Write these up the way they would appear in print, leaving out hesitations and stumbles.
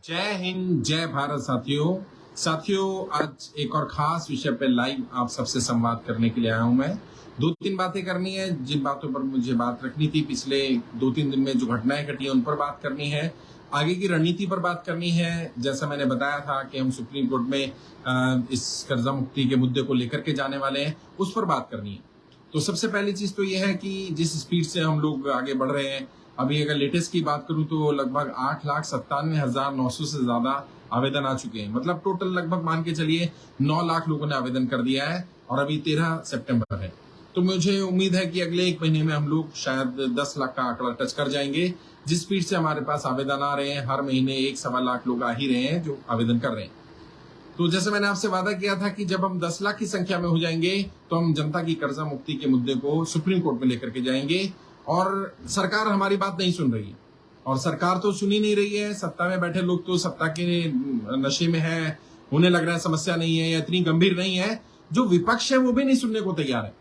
जय हिंद, जय भारत साथियों आज एक और खास विषय पे लाइव आप सबसे संवाद करने के लिए आया हूं। मैं 2-3 बातें करनी है, जिन बातों पर मुझे बात रखनी थी पिछले 2-3 दिन में जो घटनाएं घटी है उन पर बात करनी है, आगे की रणनीति पर बात करनी है। जैसा मैंने बताया था कि हम सुप्रीम कोर्ट में इस कर्जा मुक्ति के मुद्दे को लेकर के जाने वाले हैं, उस पर बात करनी है। तो सबसे पहली चीज तो यह है कि जिस स्पीड से हम लोग आगे बढ़ रहे हैं, अभी अगर लेटेस्ट की बात करूं तो लगभग 8,97,900 से ज्यादा आवेदन आ चुके हैं। मतलब टोटल लगभग मान के चलिए 9 लाख लोगों ने आवेदन कर दिया है और अभी 13 सितंबर है। तो मुझे उम्मीद है कि अगले 1 महीने में हम लोग शायद 10 लाख का आंकड़ा टच कर जाएंगे। जिस स्पीड से हमारे पास आवेदन आ रहे हैं, हर महीने 1-1.25 लाख लोग आ ही रहे हैं जो आवेदन कर रहे हैं। तो जैसे मैंने आपसे वादा किया था कि जब हम 10 लाख की संख्या में हो जाएंगे तो हम जनता की कर्जा मुक्ति के मुद्दे को सुप्रीम कोर्ट में लेकर के जाएंगे। और सरकार हमारी बात नहीं सुन रही है, और सरकार तो सुन ही नहीं रही है। सत्ता में बैठे लोग तो सत्ता के नशे में है, उन्हें लग रहा है समस्या नहीं है या इतनी गंभीर नहीं है। जो विपक्ष है वो भी नहीं सुनने को तैयार है।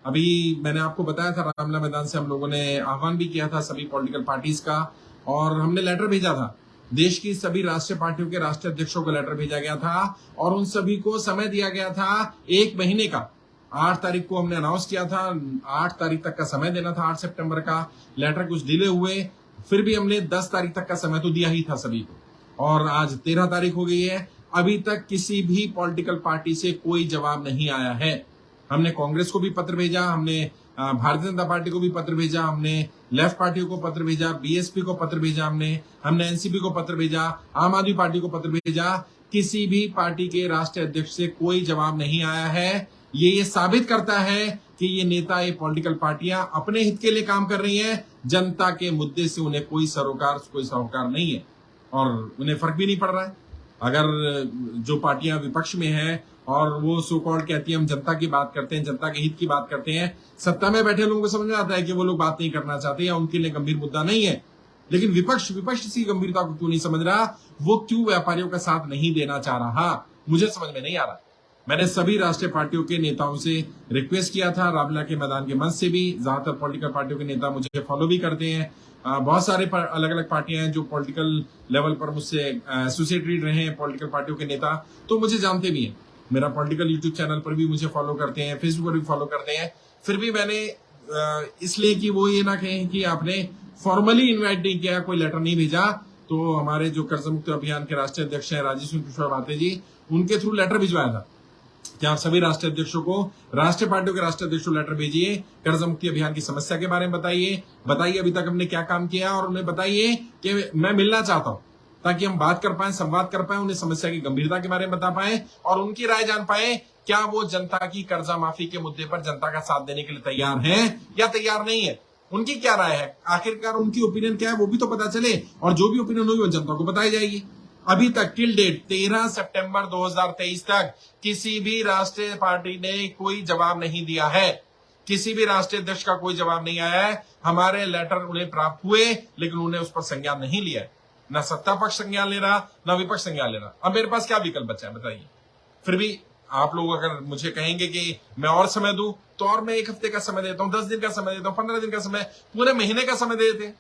अभी मैंने आपको बताया था, रामलीला मैदान से हम लोगों ने आह्वान भी किया था सभी पॉलिटिकल पार्टीज का, और हमने लेटर भेजा था। देश की सभी राष्ट्रीय पार्टियों के राष्ट्रीय अध्यक्षों को लेटर भेजा गया था और उन सभी को समय दिया गया था 1 महीने का। 8 तारीख को हमने अनाउंस किया था, 8 तारीख तक का समय देना था, 8 सितंबर का। लेटर कुछ डिले हुए, फिर भी हमने 10 तारीख तक का समय तो दिया ही था सभी को, और आज 13 तारीख हो गई है। अभी तक किसी भी पॉलिटिकल पार्टी से कोई जवाब नहीं आया है। हमने कांग्रेस को भी पत्र भेजा, हमने भारतीय जनता पार्टी को भी पत्र भेजा, हमने लेफ्ट पार्टियों को पत्र भेजा, बीएसपी को पत्र भेजा, हमने एनसीपी को पत्र भेजा, आम आदमी पार्टी को पत्र भेजा। किसी भी पार्टी के राष्ट्रीय अध्यक्ष से कोई जवाब नहीं आया है। ये साबित करता है कि ये नेता, ये पॉलिटिकल पार्टियां अपने हित के लिए काम कर रही हैं। जनता के मुद्दे से उन्हें कोई सरोकार नहीं है और उन्हें फर्क भी नहीं पड़ रहा है। अगर जो पार्टियां विपक्ष में हैं और वो सो कॉल्ड कहती है हम जनता की बात करते हैं, जनता के हित की बात करते हैं, सत्ता में बैठे लोगों को समझ में आता है कि वो लोग बात नहीं करना चाहते या उनके लिए गंभीर मुद्दा नहीं है। लेकिन विपक्ष इसकी गंभीरता को क्यों नहीं समझ रहा, वो क्यों व्यापारियों का साथ नहीं देना चाह रहा, मुझे समझ में नहीं आ रहा। मैंने सभी राष्ट्रीय पार्टियों के नेताओं से रिक्वेस्ट किया था, रामलीला के मैदान के मंच से भी। ज्यादातर पॉलिटिकल पार्टियों के नेता मुझे फॉलो भी करते हैं। बहुत सारे अलग अलग पार्टियां हैं जो पॉलिटिकल लेवल पर मुझसे एसोसिएटेड रहे हैं, पॉलिटिकल पार्टियों के नेता, तो मुझे जानते भी हैं। मेरा पॉलिटिकल यूट्यूब चैनल पर भी मुझे फॉलो करते हैं, फेसबुक पर भी फॉलो करते हैं। फिर भी मैंने इसलिए कि वो ये ना कहें कि आपने फॉर्मली इन्वाइट नहीं किया, कोई लेटर नहीं भेजा, तो हमारे जो कर्ज मुक्ति अभियान के राष्ट्रीय अध्यक्ष हैं राजेश बाते जी, उनके थ्रू लेटर भिजवाया था कि आप सभी राष्ट्रीय अध्यक्षों को, राष्ट्रीय पार्टियों के राष्ट्रीय अध्यक्षों को लेटर भेजिए, कर्ज मुक्ति अभियान की समस्या के बारे में बताइए अभी तक हमने क्या काम किया, और उन्हें बताइए कि मैं मिलना चाहता हूं ताकि हम बात कर पाए, संवाद कर पाए, उन्हें समस्या की गंभीरता के बारे में बता पाए और उनकी राय जान पाए। क्या वो जनता की कर्जा माफी के मुद्दे पर जनता का साथ देने के लिए तैयार हैं या तैयार नहीं है, उनकी क्या राय है, आखिरकार उनकी ओपिनियन क्या है वो भी तो पता चले, और जो भी ओपिनियन होगी वो जनता को बताई जाएगी। अभी तक टिल डेट 13 सितंबर 2023 तक किसी भी राष्ट्रीय पार्टी ने कोई जवाब नहीं दिया है, किसी भी राष्ट्रीय अध्यक्ष का कोई जवाब नहीं आया है। हमारे लेटर उन्हें प्राप्त हुए लेकिन उन्हें उस पर संज्ञान नहीं लिया है, ना सत्ता पक्ष संज्ञान ले रहा, ना विपक्ष संज्ञान ले रहा। अब मेरे पास क्या विकल्प बचा है बताइए। फिर भी आप लोग अगर मुझे कहेंगे कि मैं और समय दूं, तो और मैं 1 हफ्ते का समय देता हूं, 10 दिन का समय देता हूं, 15 दिन का समय, पूरे महीने का समय दे देते हैं,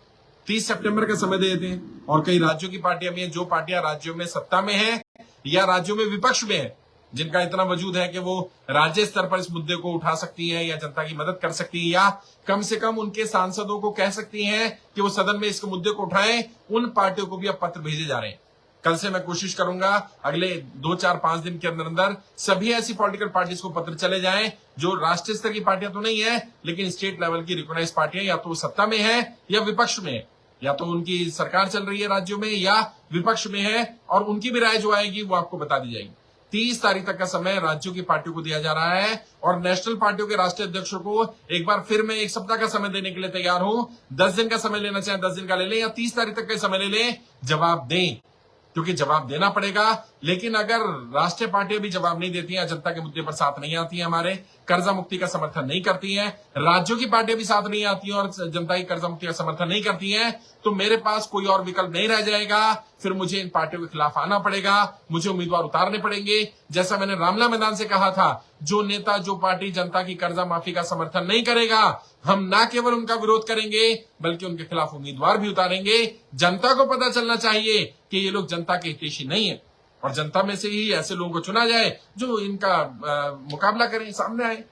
30 सितंबर का समय दे देते हैं। और कई राज्यों की पार्टियां भी हैं, जो पार्टियां राज्यों में सत्ता में है या राज्यों में विपक्ष में है, जिनका इतना वजूद है कि वो राज्य स्तर पर इस मुद्दे को उठा सकती है या जनता की मदद कर सकती है, या कम से कम उनके सांसदों को कह सकती हैं कि वो सदन में इस मुद्दे को उठाएं। उन पार्टियों को भी अब पत्र भेजे जा रहे हैं। कल से मैं कोशिश करूंगा अगले 2-4-5 दिन के अंदर अंदर सभी ऐसी पॉलिटिकल पार्टीज को पत्र चले जाएं जो राष्ट्रीय स्तर की पार्टियां तो नहीं है लेकिन स्टेट लेवल की रिकॉग्नाइज पार्टियां, या तो सत्ता में है या विपक्ष में है, या तो उनकी सरकार चल रही है राज्यों में या विपक्ष में है, और उनकी भी राय जो आएगी वो आपको बता दी जाएगी। 30 तारीख तक का समय राज्यों की पार्टियों को दिया जा रहा है, और नेशनल पार्टियों के राष्ट्रीय अध्यक्षों को एक बार फिर मैं 1 सप्ताह का समय देने के लिए तैयार हूं। 10 दिन का समय लेना चाहे 10 दिन का ले लें, या 30 तारीख तक का समय ले लें, जवाब दें, क्योंकि जवाब देना पड़ेगा। लेकिन अगर राष्ट्रीय पार्टियां भी जवाब नहीं देती हैं, जनता के मुद्दे पर साथ नहीं आती हैं, हमारे कर्जा मुक्ति का समर्थन नहीं करती हैं, राज्यों की पार्टियां भी साथ नहीं आती हैं और जनता की कर्जा मुक्ति का समर्थन नहीं करती हैं, तो मेरे पास कोई और विकल्प नहीं रह जाएगा, फिर मुझे इन पार्टियों के खिलाफ आना पड़ेगा, मुझे उम्मीदवार उतारने पड़ेंगे। जैसा मैंने रामला मैदान से कहा था, जो नेता जो पार्टी जनता की कर्जा माफी का समर्थन नहीं करेगा, हम ना केवल उनका विरोध करेंगे बल्कि उनके खिलाफ उम्मीदवार भी उतारेंगे। जनता को पता चलना चाहिए कि ये लोग जनता के हितैषी नहीं है और जनता में से ही ऐसे लोगों को चुना जाए जो इनका मुकाबला करें, सामने आए।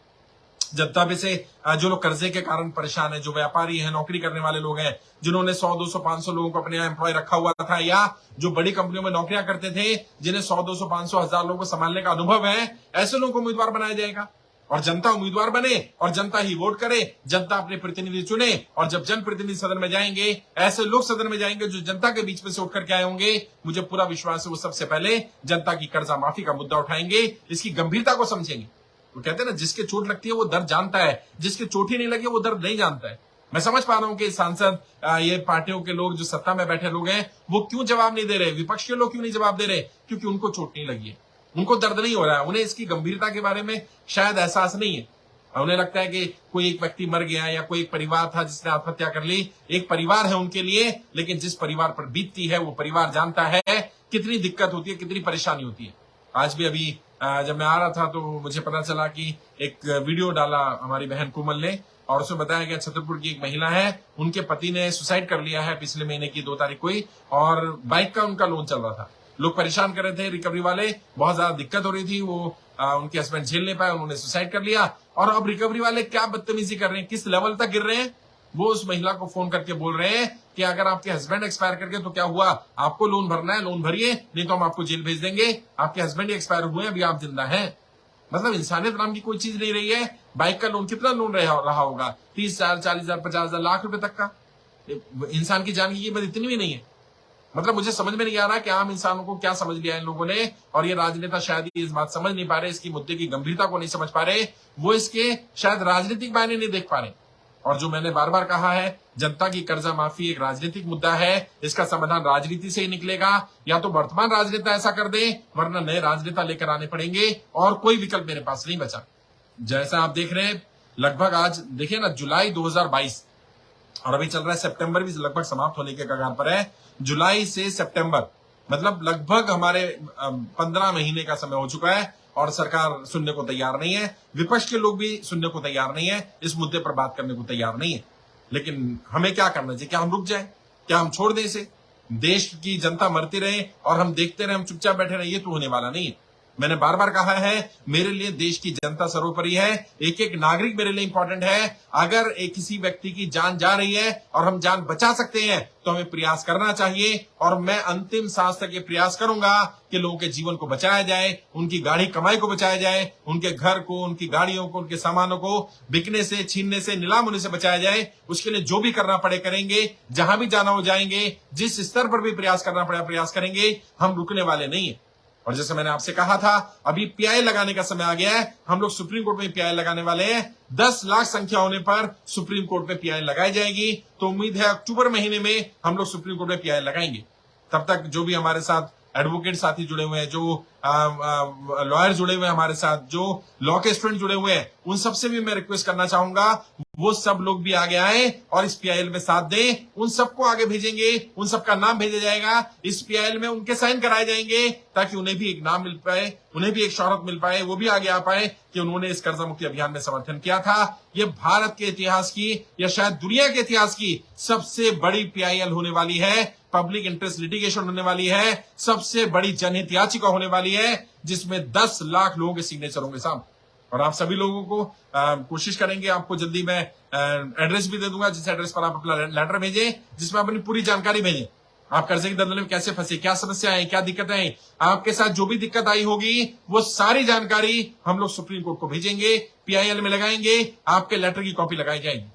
जनता में से जो लोग कर्जे के कारण परेशान है, जो व्यापारी हैं, नौकरी करने वाले लोग हैं, जिन्होंने 100, 200, 500 लोगों को अपने यहाँ एम्प्लॉय रखा हुआ था, या जो बड़ी कंपनियों में नौकरियां करते थे, जिन्हें 100, 200, 500, 1000 लोगों को संभालने का अनुभव है, ऐसे लोगों को उम्मीदवार बनाया जाएगा और जनता उम्मीदवार बने और जनता ही वोट करे, जनता अपने प्रतिनिधि चुने। और जब जनप्रतिनिधि सदन में जाएंगे, ऐसे लोग सदन में जाएंगे जो जनता के बीच में से उठ करके आए होंगे, मुझे पूरा विश्वास है वो सबसे पहले जनता की कर्जा माफी का मुद्दा उठाएंगे, इसकी गंभीरता को समझेंगे। वो कहते हैं ना, जिसके चोट लगती है वो दर्द जानता है, जिसके चोट ही नहीं लगी वो दर्द नहीं जानता है। मैं समझ पा रहा हूं कि सांसद, ये पार्टियों के लोग जो सत्ता में बैठे लोग हैं, वो क्यों जवाब नहीं दे रहे, विपक्ष के लोग क्यों नहीं जवाब दे रहे, क्योंकि उनको चोट नहीं लगी है, उनको दर्द नहीं हो रहा है, उन्हें इसकी गंभीरता के बारे में शायद एहसास नहीं है। उन्हें लगता है कि कोई एक व्यक्ति मर गया या कोई एक परिवार था जिसने आत्महत्या कर ली, एक परिवार है उनके लिए, लेकिन जिस परिवार पर बीतती है वो परिवार जानता है कितनी दिक्कत होती है, कितनी परेशानी होती है। आज भी अभी जब मैं आ रहा था तो मुझे पता चला कि एक वीडियो डाला हमारी बहन कोमल ने और उसमें बताया गया छतरपुर की एक महिला है, उनके पति ने सुसाइड कर लिया है पिछले महीने की 2 तारीख को ही, और बाइक का उनका लोन चल रहा था। लोग परेशान कर रहे थे, रिकवरी वाले, बहुत ज्यादा दिक्कत हो रही थी, वो उनके हस्बैंड झेल नहीं पाए, उन्होंने सुसाइड कर लिया। और अब रिकवरी वाले क्या बदतमीजी कर रहे हैं, किस लेवल तक गिर रहे हैं, वो उस महिला को फोन करके बोल रहे हैं कि अगर आपके हस्बैंड एक्सपायर कर गए तो क्या हुआ, आपको लोन भरना है, लोन भरिए, नहीं तो हम आपको जेल भेज देंगे, आपके हस्बैंड ही एक्सपायर हुए, अभी आप जिंदा हैं। मतलब इंसानियत नाम की कोई चीज नहीं रही है। बाइक का लोन, कितना लोन रहा होगा, 30,000, 40,000, 50,000, लाख रुपए तक का। इंसान की जान की कीमत इतनी भी नहीं है। मतलब मुझे समझ में नहीं आ रहा कि आम इंसानों को क्या समझ लिया इन लोगों ने, और ये राजनेता शायद इस बात समझ नहीं पा रहे, इसकी मुद्दे की गंभीरता को नहीं समझ पा रहे, वो इसके शायद राजनीतिक मायने नहीं देख पा रहे। और जो मैंने बार बार कहा है, जनता की कर्जा माफी एक राजनीतिक मुद्दा है, इसका समाधान राजनीति से ही निकलेगा। या तो वर्तमान राजनेता ऐसा कर दे, वरना नए राजनेता लेकर आने पड़ेंगे, और कोई विकल्प मेरे पास नहीं बचा। जैसा आप देख रहे हैं, लगभग आज देखिए ना, जुलाई 2022 और अभी चल रहा है सितंबर भी लगभग समाप्त होने के कगार पर है। जुलाई से सितंबर मतलब लगभग हमारे 15 महीने का समय हो चुका है और सरकार सुनने को तैयार नहीं है, विपक्ष के लोग भी सुनने को तैयार नहीं है, इस मुद्दे पर बात करने को तैयार नहीं है। लेकिन हमें क्या करना चाहिए? क्या हम रुक जाएं? क्या हम छोड़ दें इसे? देश की जनता मरती रहे और हम देखते रहे, हम चुपचाप बैठे रहे? ये तो होने वाला नहीं है। मैंने बार बार कहा है, मेरे लिए देश की जनता सर्वोपरि है, एक एक नागरिक मेरे लिए इंपॉर्टेंट है। अगर एक किसी व्यक्ति की जान जा रही है और हम जान बचा सकते हैं तो हमें प्रयास करना चाहिए, और मैं अंतिम सांस तक ये प्रयास करूंगा कि लोगों के जीवन को बचाया जाए, उनकी गाड़ी कमाई को बचाया जाए, उनके घर को, उनकी गाड़ियों को, उनके सामानों को बिकने से, छीनने से, नीलाम होने से बचाया जाए। उसके लिए जो भी करना पड़े करेंगे, जहां भी जाना हो जाएंगे, जिस स्तर पर भी प्रयास करना पड़े प्रयास करेंगे, हम रुकने वाले नहीं है। और जैसे मैंने आपसे कहा था, अभी पीआई लगाने का समय आ गया है, हम लोग सुप्रीम कोर्ट में पीआई लगाने वाले हैं। 10 लाख संख्या होने पर सुप्रीम कोर्ट में पीआई लगाई जाएगी, तो उम्मीद है अक्टूबर महीने में हम लोग सुप्रीम कोर्ट में पीआई लगाएंगे। तब तक जो भी हमारे साथ एडवोकेट साथी जुड़े हुए हैं, जो लॉयर जुड़े हुए हैं हमारे साथ, जो लॉ के स्टूडेंट जुड़े हुए हैं, उन सबसे भी मैं रिक्वेस्ट करना चाहूंगा, वो सब लोग भी आगे आए और इस पीआईएल में साथ दें। उन सबको आगे भेजेंगे, उन सबका नाम भेजा जाएगा, इस पीआईएल में उनके साइन कराए जाएंगे, ताकि उन्हें भी एक नाम मिल पाए, उन्हें भी एक शौहरत मिल पाए, वो भी आगे आ पाए कि उन्होंने इस कर्जा मुक्ति अभियान में समर्थन किया था। ये भारत के इतिहास की या शायद दुनिया के इतिहास की सबसे बड़ी पीआईएल होने वाली है, पब्लिक इंटरेस्ट लिटिगेशन होने वाली है, सबसे बड़ी जनहित याचिका होने वाली है, जिसमें 10 लाख लोगों के सिग्नेचर होंगे साहब। और आप सभी लोगों को कोशिश करेंगे, आपको जल्दी मैं एड्रेस भी दे दूंगा, जिस एड्रेस पर आप अपना लेटर भेजें, जिसमें अपनी पूरी जानकारी भेजें। आप कर्जे की दलदल में कैसे फंसे, क्या समस्याएं हैं, क्या दिक्कतें हैं, आपके साथ जो भी दिक्कत आई होगी, वो सारी जानकारी हम लोग सुप्रीम कोर्ट को भेजेंगे, पीआईएल में लगाएंगे, आपके लेटर की कॉपी लगाई जाएगी।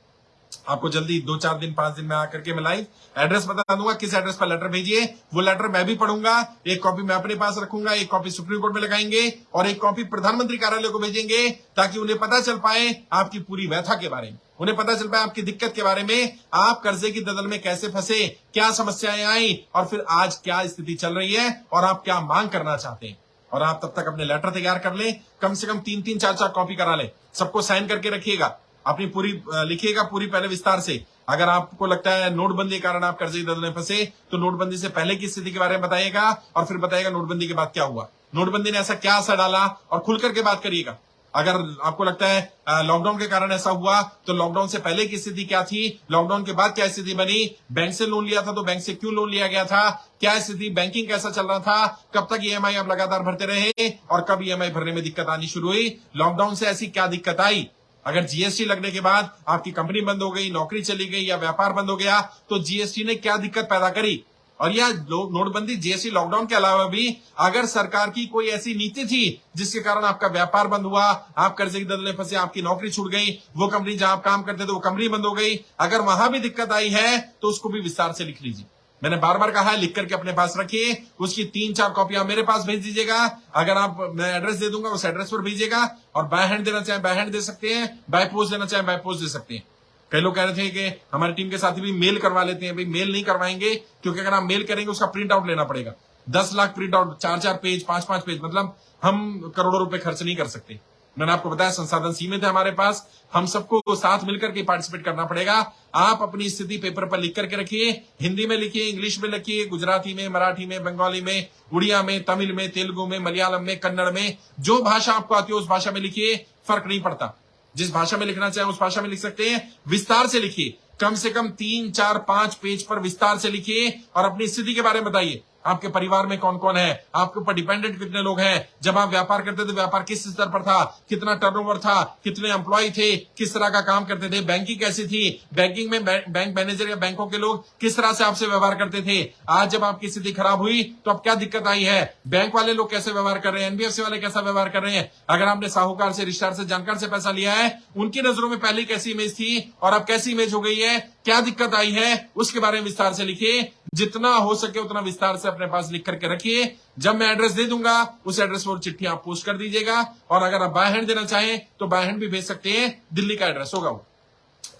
आपको जल्दी 2-4 दिन 5 दिन में आकर के मैं लाइव एड्रेस बता दूंगा, किस एड्रेस पर लेटर भेजिए। वो लेटर मैं भी पढ़ूंगा, एक कॉपी मैं अपने पास रखूंगा, एक कॉपी सुप्रीम कोर्ट में लगाएंगे और एक कॉपी प्रधानमंत्री कार्यालय को भेजेंगे, ताकि उन्हें पता चल पाए आपकी पूरी व्यथा के बारे में, उन्हें पता चल पाए आपकी दिक्कत के बारे में, आप कर्जे की दलदल में कैसे फंसे, क्या समस्याएं आई और फिर आज क्या स्थिति चल रही है और आप क्या मांग करना चाहते हैं। और आप तब तक अपने लेटर तैयार कर लें, कम से कम 3-3, 4-4 कॉपी करा लें, सबको साइन करके रखिएगा, अपनी पूरी लिखिएगा, पूरी पहले विस्तार से अगर आपको लगता है नोटबंदी के कारण आप कर्जे की दलदल में फंसे, तो नोटबंदी से पहले की स्थिति के बारे में बताइएगा और फिर बताइएगा नोटबंदी के बाद क्या हुआ, नोटबंदी ने ऐसा क्या असर डाला, और खुल करके बात करिएगा। अगर आपको लगता है लॉकडाउन के कारण ऐसा हुआ, तो लॉकडाउन से पहले की स्थिति क्या थी, लॉकडाउन के बाद क्या स्थिति बनी, बैंक से लोन लिया था तो बैंक से क्यों लोन लिया गया था, क्या स्थिति, बैंकिंग कैसा चल रहा था, कब तक ईएमआई आप लगातार भरते रहे और कब ईएमआई भरने में दिक्कत आनी शुरू हुई, लॉकडाउन से ऐसी क्या दिक्कत आई। अगर जीएसटी लगने के बाद आपकी कंपनी बंद हो गई, नौकरी चली गई या व्यापार बंद हो गया, तो जीएसटी ने क्या दिक्कत पैदा करी। और यह नोटबंदी, जीएसटी, लॉकडाउन के अलावा भी अगर सरकार की कोई ऐसी नीति थी जिसके कारण आपका व्यापार बंद हुआ, आप कर्जे की दलदल में फंसे, आपकी नौकरी छूट गई, वो कंपनी जहां आप काम करते थे वो कंपनी बंद हो गई, अगर वहां भी दिक्कत आई है तो उसको भी विस्तार से लिख लीजिए। मैंने बार बार कहा है, लिख करके अपने पास रखिए, उसकी 3-4 कॉपियां मेरे पास भेज दीजिएगा। अगर आप, मैं एड्रेस दे दूंगा, उस एड्रेस पर भेजिएगा, और बाय हैंड देना चाहे बाय हैंड दे सकते हैं, बाय पोस्ट देना चाहे बाय पोस्ट दे सकते हैं। कई लोग कह रहे थे कि हमारी टीम के साथी भी मेल करवा लेते हैं। भाई मेल नहीं करवाएंगे, क्योंकि अगर आप मेल करेंगे उसका प्रिंट आउट लेना पड़ेगा, 10 lakh print out, 4-4 page, 5-5 page, मतलब हम करोड़ों रुपए खर्च नहीं कर सकते। मैंने आपको बताया संसाधन सीमित है हमारे पास, हम सबको साथ मिलकर के पार्टिसिपेट करना पड़ेगा। आप अपनी स्थिति पेपर पर लिख करके रखिए, हिंदी में लिखिए, इंग्लिश में लिखिए, गुजराती में, मराठी में, बंगाली में, उड़िया में, तमिल में, तेलुगु में, मलयालम में, कन्नड़ में, जो भाषा आपको आती है उस भाषा में लिखिए, फर्क नहीं पड़ता। जिस भाषा में लिखना चाहे उस भाषा में लिख सकते हैं। विस्तार से लिखिए, कम से कम 3-4-5 पेज पर विस्तार से लिखिए और अपनी स्थिति के बारे में बताइए। आपके परिवार में कौन कौन है, आपके ऊपर डिपेंडेंट कितने लोग हैं, जब आप व्यापार करते थे व्यापार किस स्तर पर था, कितना टर्नओवर था, कितने एम्प्लॉय थे, किस तरह का काम करते थे, बैंकिंग कैसी थी, बैंकिंग में बैंक मैनेजर या बैंकों के लोग किस तरह से आपसे व्यवहार करते थे, आज जब आपकी स्थिति खराब हुई तो अब क्या दिक्कत आई है, बैंक वाले लोग कैसे व्यवहार कर रहे हैं, एनबीएफसी वाले कैसा व्यवहार कर रहे हैं, अगर आपने साहूकार से, रिश्तेदार से, जानकार से पैसा लिया है, उनकी नजरों में पहले कैसी इमेज थी और अब कैसी इमेज हो गई है, क्या दिक्कत आई है, उसके बारे में विस्तार से लिखिए। जितना हो सके उतना विस्तार से अपने पास लिख करके रखिए। जब मैं एड्रेस दे दूंगा उस एड्रेस पर चिट्ठी आप पोस्ट कर दीजिएगा, और अगर आप बाय हैंड देना चाहें तो बाय हैंड भी भेज सकते हैं, दिल्ली का एड्रेस होगा वो।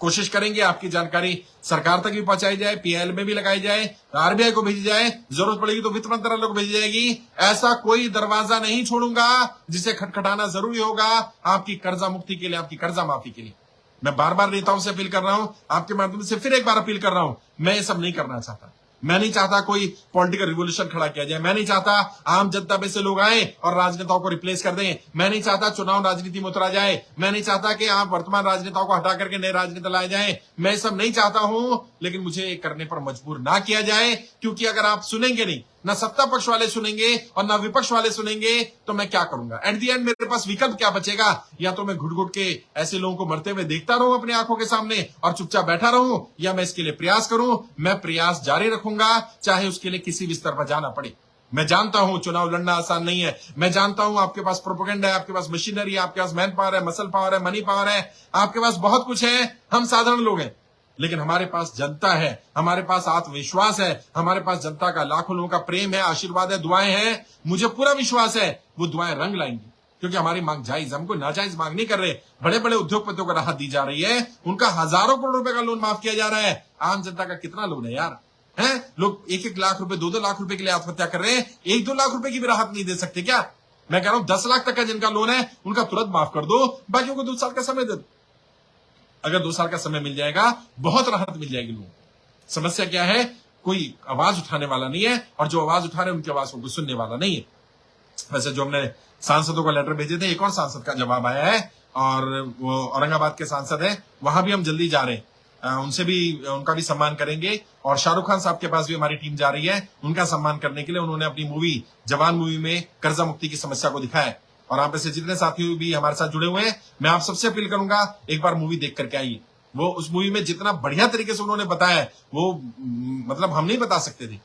कोशिश करेंगे आपकी जानकारी सरकार तक भी पहुंचाई जाए, पीएल में भी लगाई जाए, आरबीआई को भेजी जाए, जरूरत पड़ेगी तो वित्त मंत्रालय को भेजी जाएगी। ऐसा कोई दरवाजा नहीं छोड़ूंगा जिसे खटखटाना जरूरी होगा आपकी कर्जा मुक्ति के लिए, आपकी कर्जा माफी के लिए। मैं बार बार नेताओं से अपील कर रहा हूं, आपके माध्यम से फिर एक बार अपील कर रहा हूं, मैं ये सब नहीं करना चाहता। मैं नहीं चाहता कोई पॉलिटिकल रिवोल्यूशन खड़ा किया जाए, मैं नहीं चाहता आम जनता में से लोग आए और राजनेताओं को रिप्लेस कर दें, मैं नहीं चाहता चुनाव राजनीति में उतरा जाए, मैं नहीं चाहता कि आप वर्तमान राजनेताओं को हटा करके नए राजनेता लाए जाएं, मैं सब नहीं चाहता हूं, लेकिन मुझे करने पर मजबूर ना किया जाए। क्योंकि अगर आप सुनेंगे नहीं, ना सत्ता पक्ष वाले सुनेंगे और ना विपक्ष वाले सुनेंगे, तो मैं क्या करूंगा। एट द एंड मेरे पास विकल्प क्या बचेगा, या तो मैं घुट घुट के ऐसे लोगों को मरते हुए देखता रहूं अपनी आंखों के सामने और चुपचाप बैठा रहूं, या मैं इसके लिए प्रयास करूं। मैं प्रयास जारी रखूंगा, चाहे उसके लिए किसी भी स्तर पर जाना पड़े। मैं जानता हूं चुनाव लड़ना आसान नहीं है, मैं जानता हूं आपके पास प्रोपेगेंडा है, आपके पास मशीनरी है, आपके पास मैन पावर है, मसल पावर है, मनी पावर है, आपके पास बहुत कुछ है। हम साधारण लोग हैं, लेकिन हमारे पास जनता है, हमारे पास आत्मविश्वास है, हमारे पास जनता का, लाखों लोगों का प्रेम है, आशीर्वाद है, दुआएं हैं। मुझे पूरा विश्वास है वो दुआएं रंग लाएंगी, क्योंकि हमारी मांग जायज, हम कोई नाजायज मांग नहीं कर रहे। बड़े बड़े उद्योगपतियों को राहत दी जा रही है, उनका हजारों करोड़ रुपए का लोन माफ किया जा रहा है। आम जनता का कितना लोन है यार, है? लोग 1-1 लाख रुपए, 2-2 लाख रुपए के लिए आत्महत्या कर रहे हैं, 1-2 लाख रुपए की भी राहत नहीं दे सकते क्या? मैं कह रहा हूं 10 लाख तक का जिनका लोन है उनका तुरंत माफ कर दो, बाकियों को 2 साल का समय दे दो। अगर 2 साल का समय मिल जाएगा, बहुत राहत मिल जाएगी लोगों को। समस्या क्या है, कोई आवाज उठाने वाला नहीं है, और जो आवाज उठा रहे उनकी आवाज को कोई सुनने वाला नहीं है। वैसे जो हमने सांसदों को लेटर भेजे थे, एक और सांसद का जवाब आया है, और वो औरंगाबाद के सांसद है, वहां भी हम जल्दी जा रहे हैं, उनसे भी, उनका भी सम्मान करेंगे। और शाहरुख खान साहब के पास भी हमारी टीम जा रही है, उनका सम्मान करने के लिए। उन्होंने अपनी मूवी जवान मूवी में कर्जा मुक्ति की समस्या को दिखाया है, और आप ऐसे जितने साथी भी हमारे साथ जुड़े हुए हैं, मैं आप सबसे अपील करूंगा एक बार मूवी देख करके आइए। वो उस मूवी में जितना बढ़िया तरीके से उन्होंने बताया है, वो मतलब हम नहीं बता सकते थे।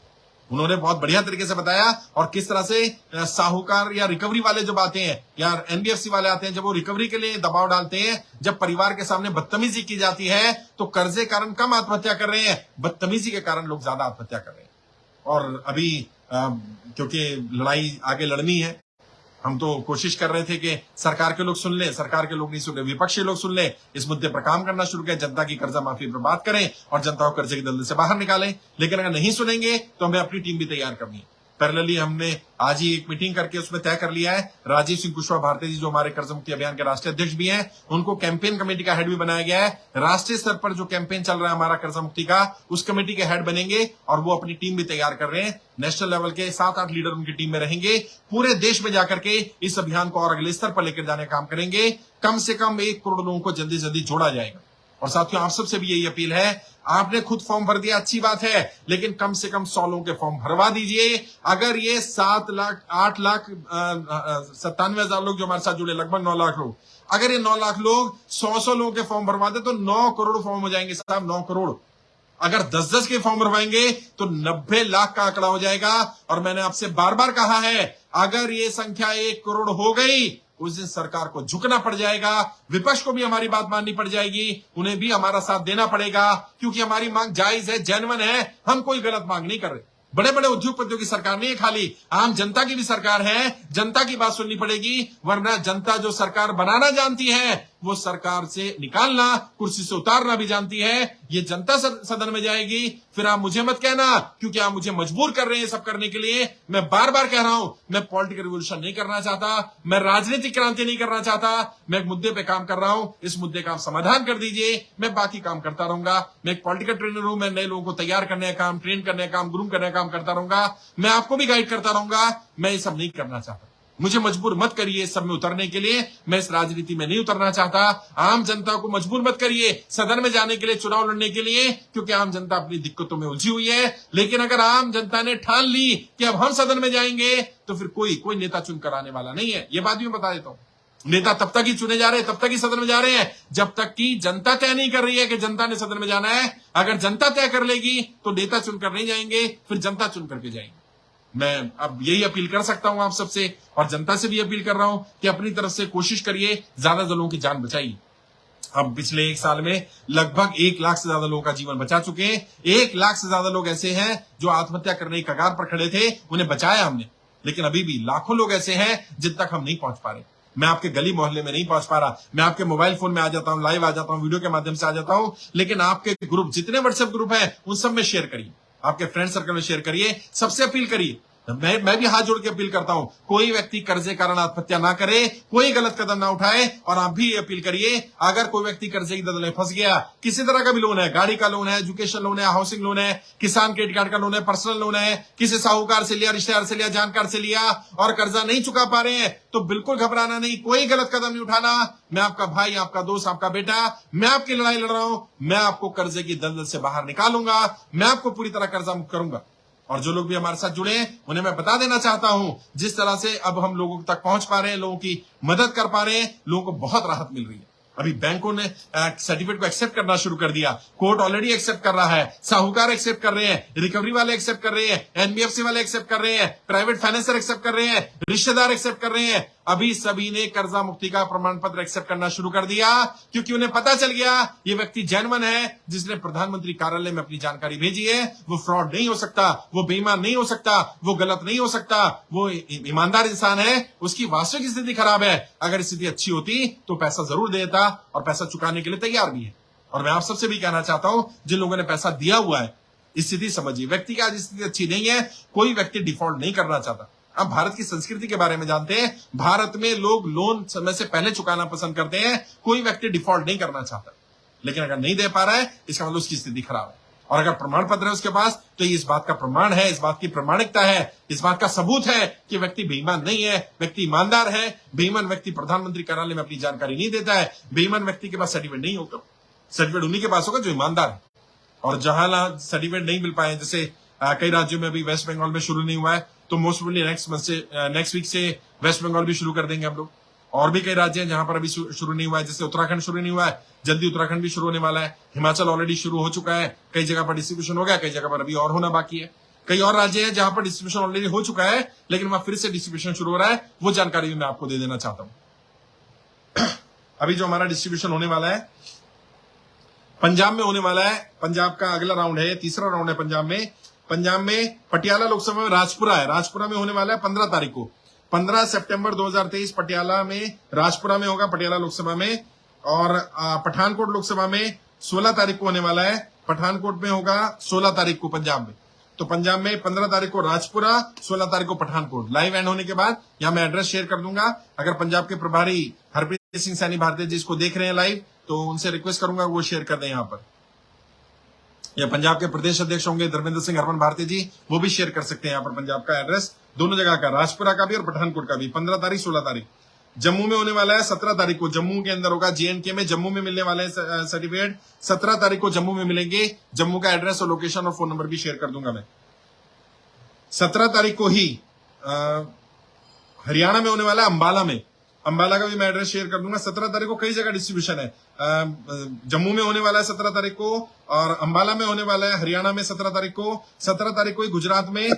उन्होंने बहुत बढ़िया तरीके से बताया, और किस तरह से साहूकार या रिकवरी वाले जब आते हैं, या एनबीएफसी वाले आते हैं, जब वो रिकवरी के लिए दबाव डालते हैं, जब परिवार के सामने बदतमीजी की जाती है, तो कर्जे कारण कम आत्महत्या कर रहे हैं, बदतमीजी के कारण लोग ज्यादा आत्महत्या कर रहे हैं। और अभी क्योंकि लड़ाई आगे लड़नी है, हम तो कोशिश कर रहे थे कि सरकार के लोग सुन ले, सरकार के लोग नहीं सुन रहे, विपक्षी लोग सुन ले, इस मुद्दे पर काम करना शुरू करें, जनता की कर्जा माफी पर बात करें और जनता को कर्जे की दलदल से बाहर निकालें। लेकिन अगर नहीं सुनेंगे तो हमें अपनी टीम भी तैयार करनी है। पैरेलली हमने आज ही एक मीटिंग करके उसमें तय कर लिया है, राजीव सिंह कुशवाहा भारती जी जो हमारे कर्ज मुक्ति अभियान के राष्ट्रीय अध्यक्ष भी हैं, उनको कैंपेन कमेटी का हेड भी बनाया गया है। राष्ट्रीय स्तर पर जो कैंपेन चल रहा है हमारा कर्ज मुक्ति का, उस कमेटी के हेड बनेंगे और वो अपनी टीम भी तैयार कर रहे हैं। नेशनल लेवल के 7-8 लीडर उनकी टीम में रहेंगे। पूरे देश में जाकर के इस अभियान को और अगले स्तर पर लेकर जाने का काम करेंगे। कम से कम 1 करोड़ लोगों को जल्दी जल्दी जोड़ा जाएगा। और साथियों, आप सबसे भी यही अपील है, आपने खुद फॉर्म भर दिया, अच्छी बात है, लेकिन कम से कम 100 लोगों के फॉर्म भरवा दीजिए। अगर ये 8,97,000 लोग जो हमारे साथ जुड़े, लगभग 9 लाख लोग, अगर ये 9 लाख लोग 100 लोगों के फॉर्म भरवा दे तो 9 करोड़ फॉर्म हो जाएंगे साहब, 9 करोड़। अगर 10-10 के फॉर्म भरवाएंगे तो 90 लाख का आंकड़ा हो जाएगा। और मैंने आपसे बार बार कहा है, अगर ये संख्या 1 करोड़ हो गई, उस दिन सरकार को झुकना पड़ जाएगा, विपक्ष को भी हमारी बात माननी पड़ जाएगी, उन्हें भी हमारा साथ देना पड़ेगा, क्योंकि हमारी मांग जायज है, जेन्युइन है। हम कोई गलत मांग नहीं कर रहे। बड़े बड़े उद्योगपतियों की सरकार नहीं है, खाली आम जनता की भी सरकार है। जनता की बात सुननी पड़ेगी, वरना जनता जो सरकार बनाना जानती है वो सरकार से निकालना, कुर्सी से उतारना भी जानती है। ये जनता सदन में जाएगी, फिर आप मुझे मत कहना क्योंकि आप मुझे मजबूर कर रहे हैं सब करने के लिए। मैं बार बार कह रहा हूं, मैं पॉलिटिकल रिवोल्यूशन नहीं करना चाहता, मैं राजनीतिक क्रांति नहीं करना चाहता। मैं एक मुद्दे पे काम कर रहा हूं, इस मुद्दे का आप समाधान कर दीजिए, मैं बाकी काम करता रहूंगा। मैं एक पॉलिटिकल ट्रेनर हूं, मैं नए लोगों को तैयार करने का काम, ट्रेन करने का काम, ग्रूम करने का काम करता रहूंगा। मैं आपको भी गाइड करता रहूंगा। मैं ये सब नहीं करना चाहता। मुझे मजबूर मत करिए इस सब में उतरने के लिए। मैं इस राजनीति में नहीं उतरना चाहता। आम जनता को मजबूर मत करिए सदन में जाने के लिए, चुनाव लड़ने के लिए, क्योंकि आम जनता अपनी दिक्कतों में उलझी हुई है। लेकिन अगर आम जनता ने ठान ली कि अब हम सदन में जाएंगे, तो फिर कोई नेता चुनकर आने वाला नहीं है। ये बात भी मैं बता देता हूं। नेता तब तक ही चुने जा रहे हैं, तब तक ही सदन में जा रहे हैं, जब तक कि जनता तय नहीं कर रही है कि जनता ने सदन में जाना है। अगर जनता तय कर लेगी तो नेता चुनकर नहीं जाएंगे, फिर जनता चुन करके जाएंगे। मैं अब यही अपील कर सकता हूं आप सबसे, और जनता से भी अपील कर रहा हूं कि अपनी तरफ से कोशिश करिए, ज्यादा लोगों की जान बचाइए। अब पिछले 1 साल में लगभग 1 लाख से ज्यादा लोगों का जीवन बचा चुके हैं। 1 लाख से ज्यादा लोग ऐसे हैं जो आत्महत्या करने की कगार पर खड़े थे, उन्हें बचाया हमने। लेकिन अभी भी लाखों लोग ऐसे हैं जिन तक हम नहीं पहुंच पा रहे। मैं आपके गली मोहल्ले में नहीं पहुंच पा रहा, मैं आपके मोबाइल फोन में आ जाता हूं, लाइव आ जाता हूं, वीडियो के माध्यम से आ जाता हूं, लेकिन आपके ग्रुप, जितने व्हाट्सएप ग्रुप हैं, उन सब में शेयर करिए, आपके फ्रेंड सर्कल में शेयर करिए, सबसे अपील करिए। मैं भी हाथ जोड़ के अपील करता हूं, कोई व्यक्ति कर्जे कारण आत्महत्या ना करे, कोई गलत कदम ना उठाए। और आप भी अपील करिए, अगर कोई व्यक्ति कर्जे की दलदल में फंस गया, किसी तरह का भी लोन है, गाड़ी का लोन है, एजुकेशन लोन है, हाउसिंग लोन है, किसान क्रेडिट कार्ड का लोन है, पर्सनल लोन है, किसी साहूकार से लिया, रिश्तेदार से लिया, जानकार से लिया और कर्जा नहीं चुका पा रहे हैं, तो बिल्कुल घबराना नहीं, कोई गलत कदम नहीं उठाना। मैं आपका भाई, आपका दोस्त, आपका बेटा, मैं आपकी लड़ाई लड़ रहा हूं। मैं आपको कर्जे की दलदल से बाहर निकालूंगा, मैं आपको पूरी तरह कर्जा मुक्त करूंगा। और जो लोग भी हमारे साथ जुड़े हैं, उन्हें मैं बता देना चाहता हूं, जिस तरह से अब हम लोगों तक पहुंच पा रहे हैं, लोगों की मदद कर पा रहे हैं, लोगों को बहुत राहत मिल रही है। अभी बैंकों ने सर्टिफिकेट को एक्सेप्ट करना शुरू कर दिया, कोर्ट ऑलरेडी एक्सेप्ट कर रहा है, साहूकार एक्सेप्ट कर रहे हैं, रिकवरी वाले एक्सेप्ट कर रहे हैं, एनबीएफसी वाले एक्सेप्ट कर रहे हैं, प्राइवेट फाइनेंसर एक्सेप्ट कर रहे हैं, रिश्तेदार एक्सेप्ट कर रहे हैं। अभी सभी ने कर्जा मुक्ति का प्रमाण पत्र एक्सेप्ट करना शुरू कर दिया, क्योंकि उन्हें पता चल गया ये व्यक्ति जेन्युइन है, जिसने प्रधानमंत्री कार्यालय में अपनी जानकारी भेजी है, वो फ्रॉड नहीं हो सकता, वो बेईमान नहीं हो सकता, वो गलत नहीं हो सकता, वो ईमानदार इंसान है। उसकी वास्तविक स्थिति खराब है, अगर स्थिति अच्छी होती तो पैसा जरूर देता और पैसा चुकाने के लिए तैयार भी है। और मैं आप सबसे भी कहना चाहता हूं, जिन लोगों ने पैसा दिया हुआ है, स्थिति समझिए। व्यक्ति की आज स्थिति अच्छी नहीं है, कोई व्यक्ति डिफॉल्ट नहीं करना चाहता। आप भारत की संस्कृति के बारे में जानते हैं, भारत में लोग लोन समय से पहले चुकाना पसंद करते हैं, कोई व्यक्ति डिफॉल्ट नहीं करना चाहता। लेकिन अगर नहीं दे पा रहा है, इसका मतलब उसकी स्थिति खराब है। और अगर प्रमाण पत्र है उसके पास, तो ये इस बात का प्रमाण है, इस बात की प्रमाणिकता है, इस बात का सबूत है कि व्यक्ति बेईमान नहीं है, व्यक्ति ईमानदार है। बेईमान व्यक्ति प्रधानमंत्री कार्यालय में अपनी जानकारी नहीं देता है। बेईमान व्यक्ति के पास सर्टिफिकेट नहीं होगा, सर्टिफिकेट उन्हीं के पास होगा जो ईमानदार है। और जहां सर्टिफिकेट नहीं मिल पाए, जैसे कई राज्यों में अभी वेस्ट बंगाल में शुरू नहीं हुआ है, तो मोस्ट प्रोबेबली नेक्स्ट वीक से वेस्ट बंगाल भी शुरू कर देंगे हम लोग। और भी कई राज्य हैं जहां पर अभी शुरू नहीं हुआ है, जैसे उत्तराखंड शुरू नहीं हुआ है, जल्दी उत्तराखंड भी शुरू होने वाला है। हिमाचल ऑलरेडी शुरू हो चुका है, कई जगह पर डिस्ट्रीब्यूशन हो गया, कई जगह पर अभी और होना बाकी है। कई और राज्य हैं जहां पर डिस्ट्रीब्यूशन ऑलरेडी हो चुका है, लेकिन वहां फिर से डिस्ट्रीब्यूशन शुरू हो रहा है। वो जानकारी भी मैं आपको दे देना चाहता हूं। अभी जो हमारा डिस्ट्रीब्यूशन होने वाला है पंजाब में होने वाला है, पंजाब का अगला राउंड है, तीसरा राउंड है पंजाब में। पंजाब में पटियाला लोकसभा में राजपुरा है, राजपुरा में होने वाला है 15 तारीख को, 15 सितंबर 2023 पटियाला में, राजपुरा में होगा पटियाला लोकसभा में। और पठानकोट लोकसभा में 16 तारीख को होने वाला है, पठानकोट में होगा 16 तारीख को पंजाब में। तो पंजाब में 15 तारीख को राजपुरा, 16 तारीख को पठानकोट। लाइव एंड होने के बाद यहां मैं एड्रेस शेयर कर दूंगा। अगर पंजाब के प्रभारी हरप्रीत सिंह सैनी भारतीय जी इसको देख रहे हैं लाइव, तो उनसे रिक्वेस्ट करूंगा वो शेयर कर दें यहां पर। या पंजाब के प्रदेश अध्यक्ष होंगे धर्मेंद्र सिंह हरमन भारती जी, वो भी शेयर कर सकते हैं यहाँ पर पंजाब का एड्रेस, दोनों जगह का, राजपुरा का भी और पठानकोट का भी। 15 तारीख 16 तारीख जम्मू में होने वाला है। 17 तारीख को जम्मू के अंदर होगा, JNK में जम्मू में मिलने वाले सर्टिफिकेट। 17 तारीख को जम्मू में मिलेंगे। जम्मू का एड्रेस और लोकेशन और फोन नंबर भी शेयर कर दूंगा मैं। 17 तारीख को ही हरियाणा में होने वाला है, अंबाला में। अंबाला का भी मैं एड्रेस शेयर कर दूंगा। 17 तारीख को कई जगह डिस्ट्रीब्यूशन है। जम्मू में होने वाला है 17 तारीख को, और अंबाला में होने वाला है हरियाणा में 17 तारीख को। 17 तारीख को ही गुजरात में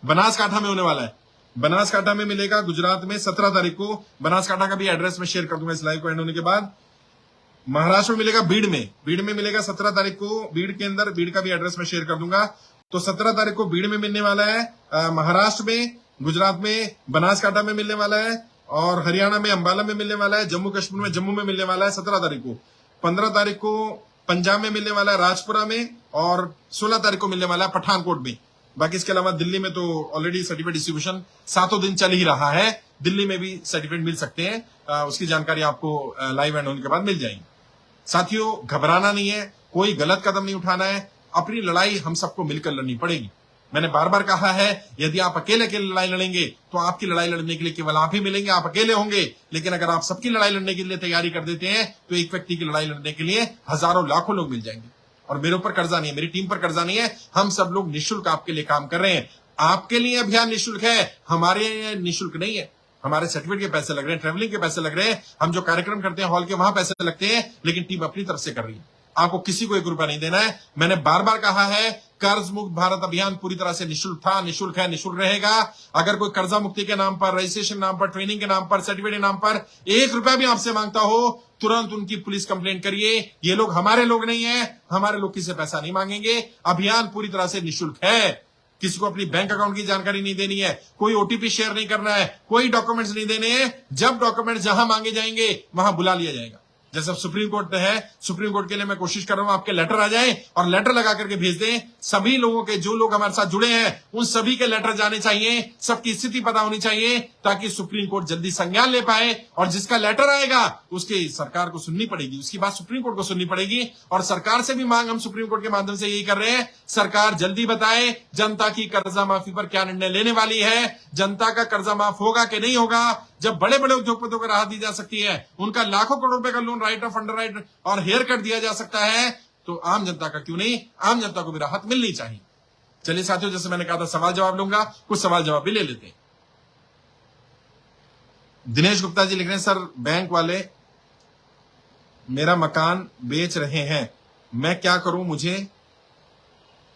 बनासकांठा में होने वाला है। बनासकांठा में मिलेगा गुजरात में 17 तारीख को। बनासकांठा का भी एड्रेस में शेयर कर दूंगा इस लाइव को एंड होने के बाद। महाराष्ट्र में मिलेगा बीड़ में, बीड़ में मिलेगा 17 तारीख को। बीड़ के अंदर बीड़ का भी एड्रेस में शेयर कर दूंगा। तो 17 तारीख को बीड़ में मिलने वाला है, महाराष्ट्र में, गुजरात में बनासकांठा में मिलने वाला है, और हरियाणा में अंबाला में मिलने वाला है। जम्मू कश्मीर में जम्मू में मिलने वाला है 17 तारीख को। 15 तारीख को पंजाब में मिलने वाला है राजपुरा में, और 16 तारीख को मिलने वाला है पठानकोट में। बाकी इसके अलावा दिल्ली में तो ऑलरेडी सर्टिफिकेट डिस्ट्रीब्यूशन 7 दिन चल ही रहा है। दिल्ली में भी सर्टिफिकेट मिल सकते हैं, उसकी जानकारी आपको लाइव एंड होने के बाद मिल जाएगी। साथियों, घबराना नहीं है, कोई गलत कदम नहीं उठाना है। अपनी लड़ाई हम सबको मिलकर लड़नी पड़ेगी। मैंने बार बार कहा है, यदि आप अकेले अकेले लड़ाई लड़ेंगे तो आपकी लड़ाई लड़ने के लिए केवल आप ही मिलेंगे, आप अकेले होंगे। लेकिन अगर आप सबकी लड़ाई लड़ने के लिए तैयारी कर देते हैं तो एक व्यक्ति की लड़ाई लड़ने के लिए हजारों लाखों लोग मिल जाएंगे। और मेरे ऊपर कर्जा नहीं है, मेरी टीम पर कर्जा नहीं है। हम सब लोग निःशुल्क आपके लिए काम कर रहे हैं। आपके लिए अभियान निःशुल्क है, हमारे लिए निःशुल्क नहीं है। हमारे सर्टिफिकेट के पैसे लग रहे हैं, ट्रेवलिंग के पैसे लग रहे हैं, हम जो कार्यक्रम करते हैं हॉल के वहां पैसे लगते हैं, लेकिन टीम अपनी तरफ से कर रही है। आपको किसी को 1 रुपया नहीं देना है। मैंने बार बार कहा है, कर्ज मुक्त भारत अभियान पूरी तरह से निःशुल्क था, निःशुल्क है, निःशुल्क रहेगा। अगर कोई कर्जा मुक्ति के नाम पर, रजिस्ट्रेशन नाम पर, ट्रेनिंग के नाम पर, सर्टिफिकेट के नाम पर 1 रुपया भी आपसे मांगता हो, तुरंत उनकी पुलिस कंप्लेंट करिए। ये लोग हमारे लोग नहीं है, हमारे लोग किसी से पैसा नहीं मांगेंगे। अभियान पूरी तरह से निःशुल्क है। किसी को अपनी बैंक अकाउंट की जानकारी नहीं देनी है, कोई OTP शेयर नहीं करना है, कोई डॉक्यूमेंट्स नहीं देने हैं। जब डॉक्यूमेंट्स जहां मांगे जाएंगे वहां बुला लिया जाएगा। जैसे अब सुप्रीम कोर्ट है, सुप्रीम कोर्ट के लिए मैं कोशिश कर रहा हूं आपके लेटर आ जाए और लेटर लगा करके भेज दें। सभी लोगों के, जो लोग हमारे साथ जुड़े हैं, उन सभी के लेटर जाने चाहिए, सबकी स्थिति पता होनी चाहिए, ताकि सुप्रीम कोर्ट जल्दी संज्ञान ले पाए। और जिसका लेटर आएगा उसकी सरकार को सुननी पड़ेगी, उसकी बात सुप्रीम कोर्ट को सुननी पड़ेगी। और सरकार से भी मांग हम सुप्रीम कोर्ट के माध्यम से यही कर रहे हैं, सरकार जल्दी बताए जनता की कर्जा माफी पर क्या निर्णय लेने वाली है, जनता का कर्जा माफ होगा कि नहीं होगा। जब बड़े बड़े उद्योगपतियों को राहत दी जा सकती है, उनका लाखों करोड़ रुपए का loan right of under right और हेयर कट दिया जा सकता है, तो आम जनता का क्यों नहीं, आम जनता को भी राहत मिलनी चाहिए। चलिए साथियों, जैसे मैंने कहा था सवाल जवाब लूंगा, कुछ सवाल जवाब भी ले लेते हैं। दिनेश गुप्ता जी लिख रहे हैं, सर बैंक वाले मेरा मकान बेच रहे हैं, मैं क्या करूं, मुझे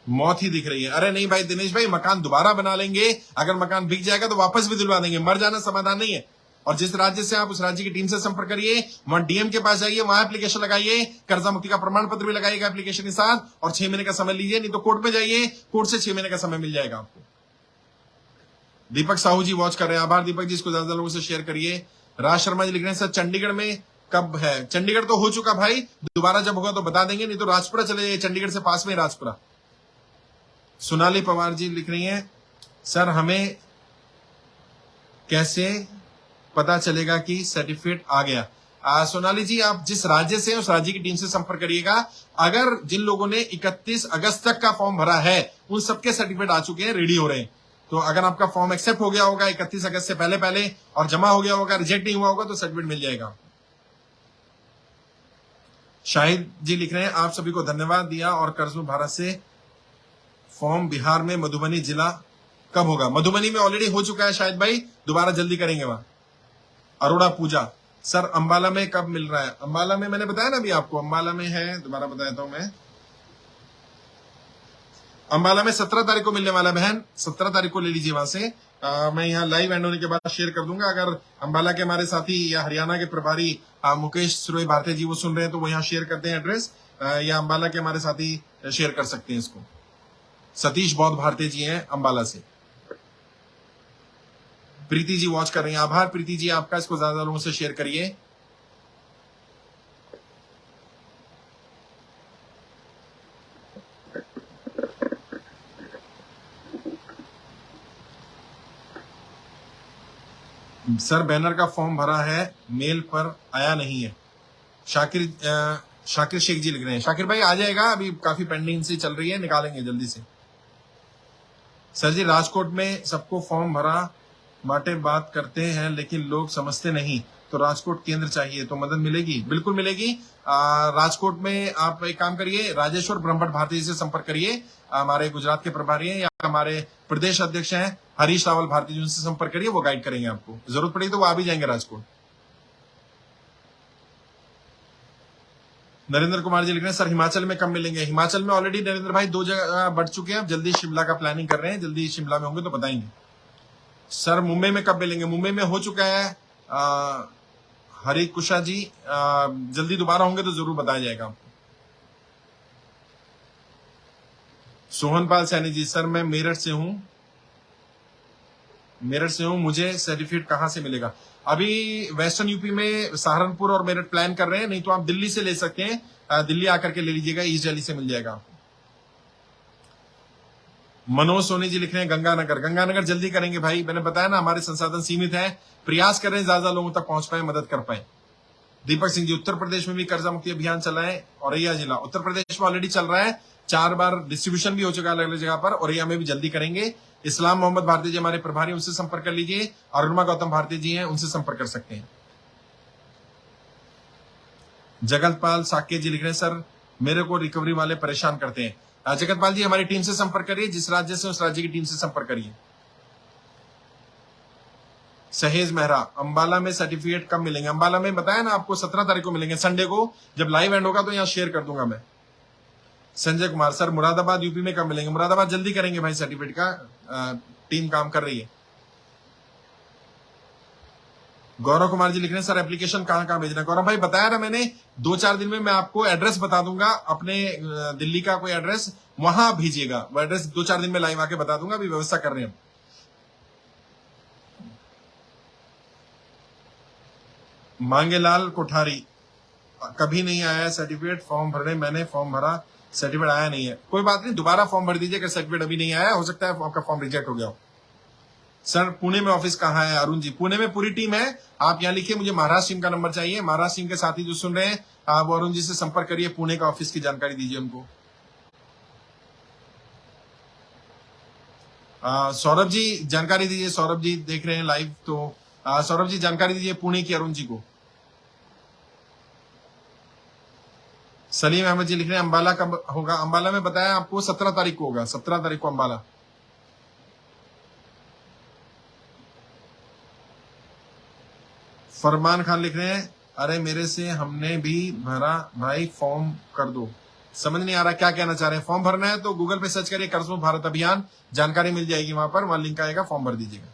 मौत ही दिख रही है। अरे नहीं भाई दिनेश भाई, मकान दोबारा बना लेंगे। अगर मकान बिक जाएगा तो वापस भी दिलवा देंगे, मर जाना समाधान नहीं है। और जिस राज्य से आप, उस राज्य की टीम से संपर्क करिए, वहां DM के पास जाइए, वहां एप्लीकेशन लगाइए, कर्जा मुक्ति का प्रमाण पत्र भी लगाइएगा एप्लीकेशन के साथ, और 6 महीने का समय लीजिए। नहीं तो कोर्ट में जाइए, कोर्ट से 6 महीने का समय मिल जाएगा आपको। दीपक साहू जी वॉच कर रहे हैं, आभार दीपक जी, इसको ज्यादा लोगों से शेयर करिए। राज शर्मा जी लिख रहे हैं, सर चंडीगढ़ में कब है? चंडीगढ़ तो हो चुका भाई, दोबारा जब होगा तो बता देंगे, नहीं तो राजपुरा चले जाइए, चंडीगढ़ से पास में राजपुरा। सोनाली पवार जी लिख रही हैं, सर हमें कैसे पता चलेगा कि सर्टिफिकेट आ गया? सोनाली जी, आप जिस राज्य से हैं उस राज्य की टीम से संपर्क करिएगा। अगर जिन लोगों ने 31 अगस्त तक का फॉर्म भरा है, उन सबके सर्टिफिकेट आ चुके हैं, रेडी हो रहे हैं। तो अगर आपका फॉर्म एक्सेप्ट हो गया होगा 31 अगस्त से पहले पहले और जमा हो गया होगा, रिजेक्ट नहीं हुआ होगा, तो सर्टिफिकेट मिल जाएगा। शाहिद जी लिख रहे हैं, आप सभी को धन्यवाद दिया और कर्ज में भारत से फॉर्म बिहार में मधुबनी जिला कब होगा? मधुबनी में ऑलरेडी हो चुका है शायद भाई, दोबारा जल्दी करेंगे वहां। अरोड़ा पूजा, सर अंबाला में कब मिल रहा है? अंबाला में मैंने बताया ना अभी आपको, अंबाला में है, दोबारा बताता हूं मैं। अंबाला में 17 तारीख को मिलने वाला बहन, 17 तारीख को ले लीजिए वहां से। मैं यहाँ लाइव एंड होने के बाद शेयर कर दूंगा। अगर अंबाला के हमारे साथी या हरियाणा के प्रभारी मुकेश सुरोई भारती जी वो सुन रहे हैं तो वो यहाँ शेयर करते हैं एड्रेस, या अंबाला के हमारे साथी शेयर कर सकते हैं इसको। सतीश बौद्ध भारती जी हैं अंबाला से। प्रीति जी वॉच कर रही हैं, आभार प्रीति जी आपका, इसको ज्यादा लोगों से शेयर करिए। सर बैनर का फॉर्म भरा है, मेल पर आया नहीं है। शाकिर शेख जी लिख रहे हैं। शाकिर भाई आ जाएगा, अभी काफी पेंडिंग से चल रही है, निकालेंगे जल्दी से। सर जी राजकोट में सबको फॉर्म भरा माटे बात करते हैं लेकिन लोग समझते नहीं, तो राजकोट केंद्र चाहिए तो मदद मिलेगी? बिल्कुल मिलेगी। राजकोट में आप एक काम करिए, राजेश्वर ब्रह्मभट्ट भारती जी से संपर्क करिए, हमारे गुजरात के प्रभारी हैं, या हमारे प्रदेश अध्यक्ष हैं हरीश रावल भारती जी, उनसे संपर्क करिए, वो गाइड करेंगे आपको। जरूरत पड़ेगी तो वो आ भी जाएंगे राजकोट। नरेंद्र कुमार जी लिख रहे हैं सर हिमाचल में कब मिलेंगे? हिमाचल में ऑलरेडी नरेंद्र भाई 2 जगह बढ़ चुके हैं, जल्दी शिमला का प्लानिंग कर रहे हैं, जल्दी शिमला में होंगे तो बताएंगे। सर मुंबई में कब मिलेंगे? मुंबई में हो चुका है हरी कुशा जी, जल्दी दोबारा होंगे तो जरूर बताया जाएगा आपको। सोहनपाल सैनी जी, सर मैं मेरठ से हूं, मुझे सर्टिफिकेट कहां से मिलेगा? अभी वेस्टर्न यूपी में सहारनपुर और मेरठ प्लान कर रहे हैं, नहीं तो आप दिल्ली से ले सकते हैं, दिल्ली आकर के ले लीजिएगा, ईस्ट दिल्ली से मिल जाएगा आपको। मनोज सोनी जी लिख रहे हैं गंगानगर जल्दी करेंगे भाई, मैंने बताया ना हमारे संसाधन सीमित है, प्रयास करें ज्यादा लोगों तक पहुंच पाए, मदद कर पाए। दीपक सिंह जी, उत्तर प्रदेश में भी कर्जा मुक्ति अभियान चलाएं, औरैया जिला उत्तर प्रदेश में ऑलरेडी चल रहा है, 4 बार डिस्ट्रीब्यूशन भी हो चुका है अलग अलग जगह पर, औरैया में भी जल्दी करेंगे। इस्लाम मोहम्मद भारती जी हमारे प्रभारी, उनसे संपर्क कर लीजिए। अरुणिमा गौतम भारती जी हैं, उनसे संपर्क कर सकते हैं। जगतपाल साके जी लिख रहे हैं सर मेरे को रिकवरी वाले परेशान करते हैं। जगतपाल जी हमारी टीम से संपर्क करिए, जिस राज्य से उस राज्य की टीम से संपर्क करिए। सहेज मेहरा, अंबाला में सर्टिफिकेट कब मिलेंगे? अंबाला में बताया ना आपको 17 तारीख को मिलेंगे, संडे को, जब लाइव एंड होगा तो यहां शेयर कर दूंगा मैं। संजय कुमार, सर मुरादाबाद यूपी में कब मिलेंगे? मुरादाबाद जल्दी करेंगे भाई, सर्टिफिकेट का टीम काम कर रही है। गौरव कुमार जी लिख रहे हैं सर एप्लीकेशन कहां भेजना है? गौरव भाई बताया ना मैंने, 2-4 दिन में मैं आपको एड्रेस बता दूंगा, अपने दिल्ली का कोई एड्रेस, वहां भेजिएगा, वो एड्रेस 2-4 दिन में लाइव आके बता दूंगा, अभी व्यवस्था कर रहे हैं। मांगेलाल कोठारी, कभी नहीं आया सर्टिफिकेट, फॉर्म भरने मैंने फॉर्म भरा, सर्टिफिकेट आया नहीं है। कोई बात नहीं, दोबारा फॉर्म भर दीजिए, अगर सर्टिफिकेट अभी नहीं आया, हो सकता है आपका फॉर्म रिजेक्ट हो गया हो। सर पुणे में ऑफिस कहाँ है? अरुण जी, पुणे में पूरी टीम है, आप यहाँ लिखिए, मुझे महाराष्ट्र टीम का नंबर चाहिए, महाराष्ट्र टीम के साथी जो सुन रहे हैं वो अरुण जी से संपर्क करिए, पुणे का ऑफिस की जानकारी दीजिए उनको। सौरभ जी जानकारी दीजिए, सौरभ जी देख रहे हैं लाइव, तो सौरभ जी जानकारी दीजिए पुणे की अरुण जी को। सलीम अहमद जी लिख रहे हैं अंबाला कब होगा? अंबाला में बताया आपको 17 तारीख को होगा, 17 तारीख को अंबाला। फरमान खान लिख रहे हैं अरे मेरे से हमने भी भरा भाई, फॉर्म कर दो। समझ नहीं आ रहा क्या कहना चाह रहे हैं। फॉर्म भरना है तो गूगल पे सर्च करिए कर्ज मुक्त भारत अभियान, जानकारी मिल जाएगी, वहां लिंक आएगा, फॉर्म भर दीजिएगा।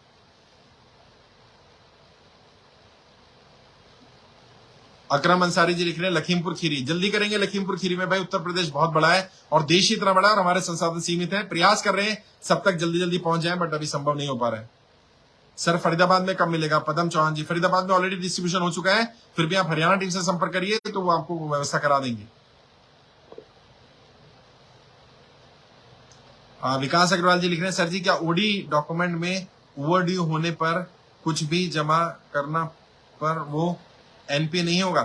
अकरम अंसारी जी लिख रहे हैं लखीमपुर खीरी, जल्दी करेंगे लखीमपुर खीरी में भाई, उत्तर प्रदेश बहुत बड़ा है और देश ही इतना बड़ा है और हमारे संसाधन सीमित है, प्रयास कर रहे हैं सब तक जल्दी जल्दी पहुंच जाए, बट अभी संभव नहीं हो पा रहा है। सर फरीदाबाद में कब मिलेगा? पदम चौहान जी, फरीदाबाद में ऑलरेडी डिस्ट्रीब्यूशन हो चुका है, फिर भी आप हरियाणा टीम से संपर्क करिए तो वो आपको व्यवस्था करा देंगे। विकास अग्रवाल जी लिख रहे हैं सर जी क्या ओडी डॉक्यूमेंट में ओवरड्यू होने पर कुछ भी जमा करना पर वो एनपीए नहीं होगा?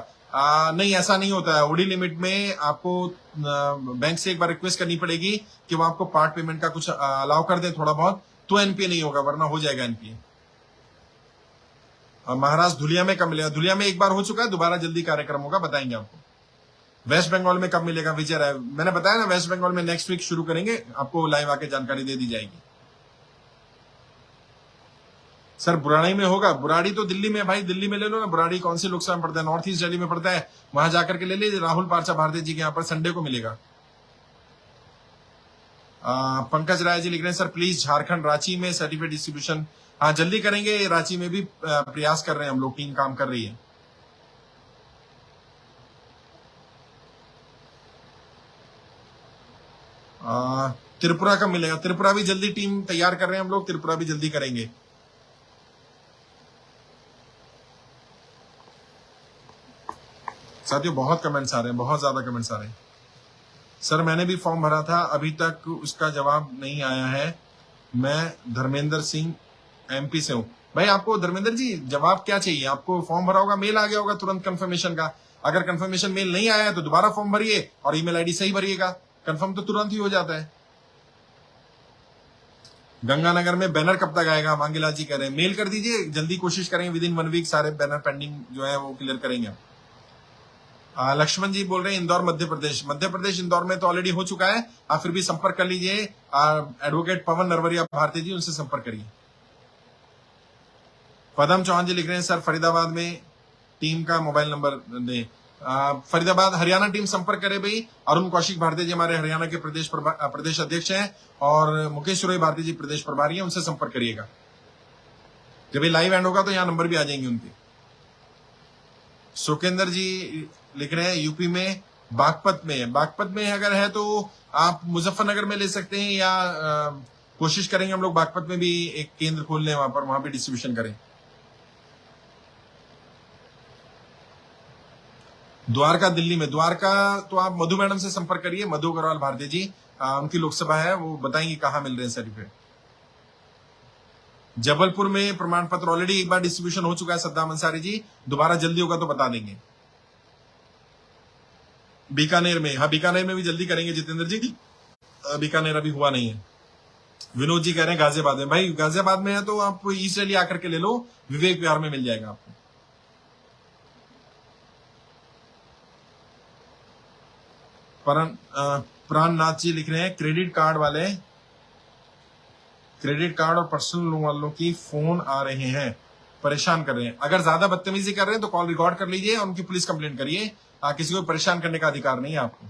नहीं, ऐसा नहीं होता है। ओडी लिमिट में आपको बैंक से एक बार रिक्वेस्ट करनी पड़ेगी कि वो आपको पार्ट पेमेंट का कुछ अलाउ कर दे थोड़ा बहुत, तो एनपीए नहीं होगा, वरना हो जाएगा एनपीए। महाराष्ट्र धुलिया में कब मिलेगा? धुलिया में एक बार हो चुका है, दोबारा जल्दी कार्यक्रम होगा, बताएंगे आपको। वेस्ट बंगाल में कब मिलेगा? विजय राय, मैंने बताया ना वेस्ट बंगाल में नेक्स्ट वीक शुरू करेंगे, आपको लाइव आके जानकारी दे दी जाएगी। सर बुराड़ी में होगा? बुराड़ी तो दिल्ली में भाई, दिल्ली में ले लो ना, बुराड़ी कौन सी लोकसभा में पड़ता है? नॉर्थ ईस्ट दिल्ली में पड़ता है, वहां जाकर के ले लीजिए। राहुल पार्चा भारती जी के यहाँ पर संडे को मिलेगा। पंकज राय जी लिख रहे हैं सर प्लीज झारखंड रांची में सर्टिफिकेट डिस्ट्रीब्यूशन, हाँ जल्दी करेंगे, रांची में भी प्रयास कर रहे हैं हम लोग, टीम काम कर रही है। त्रिपुरा का मिलेगा? त्रिपुरा भी जल्दी टीम तैयार कर रहे हैं हम लोग, त्रिपुरा भी जल्दी करेंगे। साथियों बहुत कमेंट्स आ रहे हैं, बहुत ज्यादा कमेंट्स आ रहे हैं। सर मैंने भी फॉर्म भरा था, अभी तक उसका जवाब नहीं आया है, मैं धर्मेंद्र सिंह एमपी से हूं। भाई आपको धर्मेंद्र जी जवाब क्या चाहिए? आपको फॉर्म भरा होगा, मेल आ गया होगा तुरंत कंफर्मेशन का। अगर कंफर्मेशन मेल नहीं आया है तो दोबारा फॉर्म भरिए और ईमेल आईडी सही भरिएगा, कंफर्म तो तुरंत ही हो जाता है। गंगानगर में बैनर कब तक आएगा? मांगेलाल जी कह रहे हैं मेल कर दीजिए, जल्दी कोशिश करेंगे, विद इन 1 वीक सारे बैनर पेंडिंग जो है वो क्लियर करेंगे। लक्ष्मण जी बोल रहे हैं इंदौर मध्य प्रदेश, मध्य प्रदेश इंदौर में तो ऑलरेडी हो चुका है, आप फिर भी संपर्क कर लीजिए। एडवोकेट पवन नरवरिया भारती जी, उनसे संपर्क करिए। पदम चौहान जी लिख रहे हैं सर फरीदाबाद में टीम का मोबाइल नंबर दें। फरीदाबाद हरियाणा टीम संपर्क करे भाई। अरुण कौशिक भारती जी हमारे हरियाणा के प्रदेश अध्यक्ष हैं और मुकेश सुरई भारती जी प्रदेश प्रभारी हैं, उनसे संपर्क करिएगा। जब ये लाइव एंड होगा तो यहाँ नंबर भी आ जाएंगे उनके। सुकेंद्र जी लिख रहे हैं यूपी में बागपत में, बागपत में अगर है तो आप मुजफ्फरनगर में ले सकते हैं, या कोशिश करेंगे हम लोग बागपत में भी एक केंद्र खोल लें, वहां पर वहां भी डिस्ट्रीब्यूशन करें। द्वारका दिल्ली में, द्वारका तो आप मधु मैडम से संपर्क करिए, मधु अग्रवाल भारती जी, उनकी लोकसभा है, वो बताएंगे कहां मिल रहे हैं सर्टिफिकेट। जबलपुर में प्रमाण पत्र ऑलरेडी एक बार डिस्ट्रीब्यूशन हो चुका है सद्दाम अंसारी जी, दोबारा जल्दी होगा तो बता देंगे। बीकानेर में, हाँ बीकानेर में भी जल्दी करेंगे जितेंद्र जी, बीकानेर अभी हुआ नहीं है। विनोद जी कह रहे हैं गाजियाबाद में, भाई गाजियाबाद में है तो आप ईस्ट रैली आकर के ले लो, विवेक विहार में मिल जाएगा आपको। प्राणनाथ जी लिख रहे हैं क्रेडिट कार्ड और पर्सनल लोन वालों की फोन आ रहे हैं, परेशान कर रहे हैं। अगर ज्यादा बदतमीजी कर रहे हैं तो कॉल रिकॉर्ड कर लीजिए और उनकी पुलिस कंप्लेंट करिए। किसी को परेशान करने का अधिकार नहीं है आपको।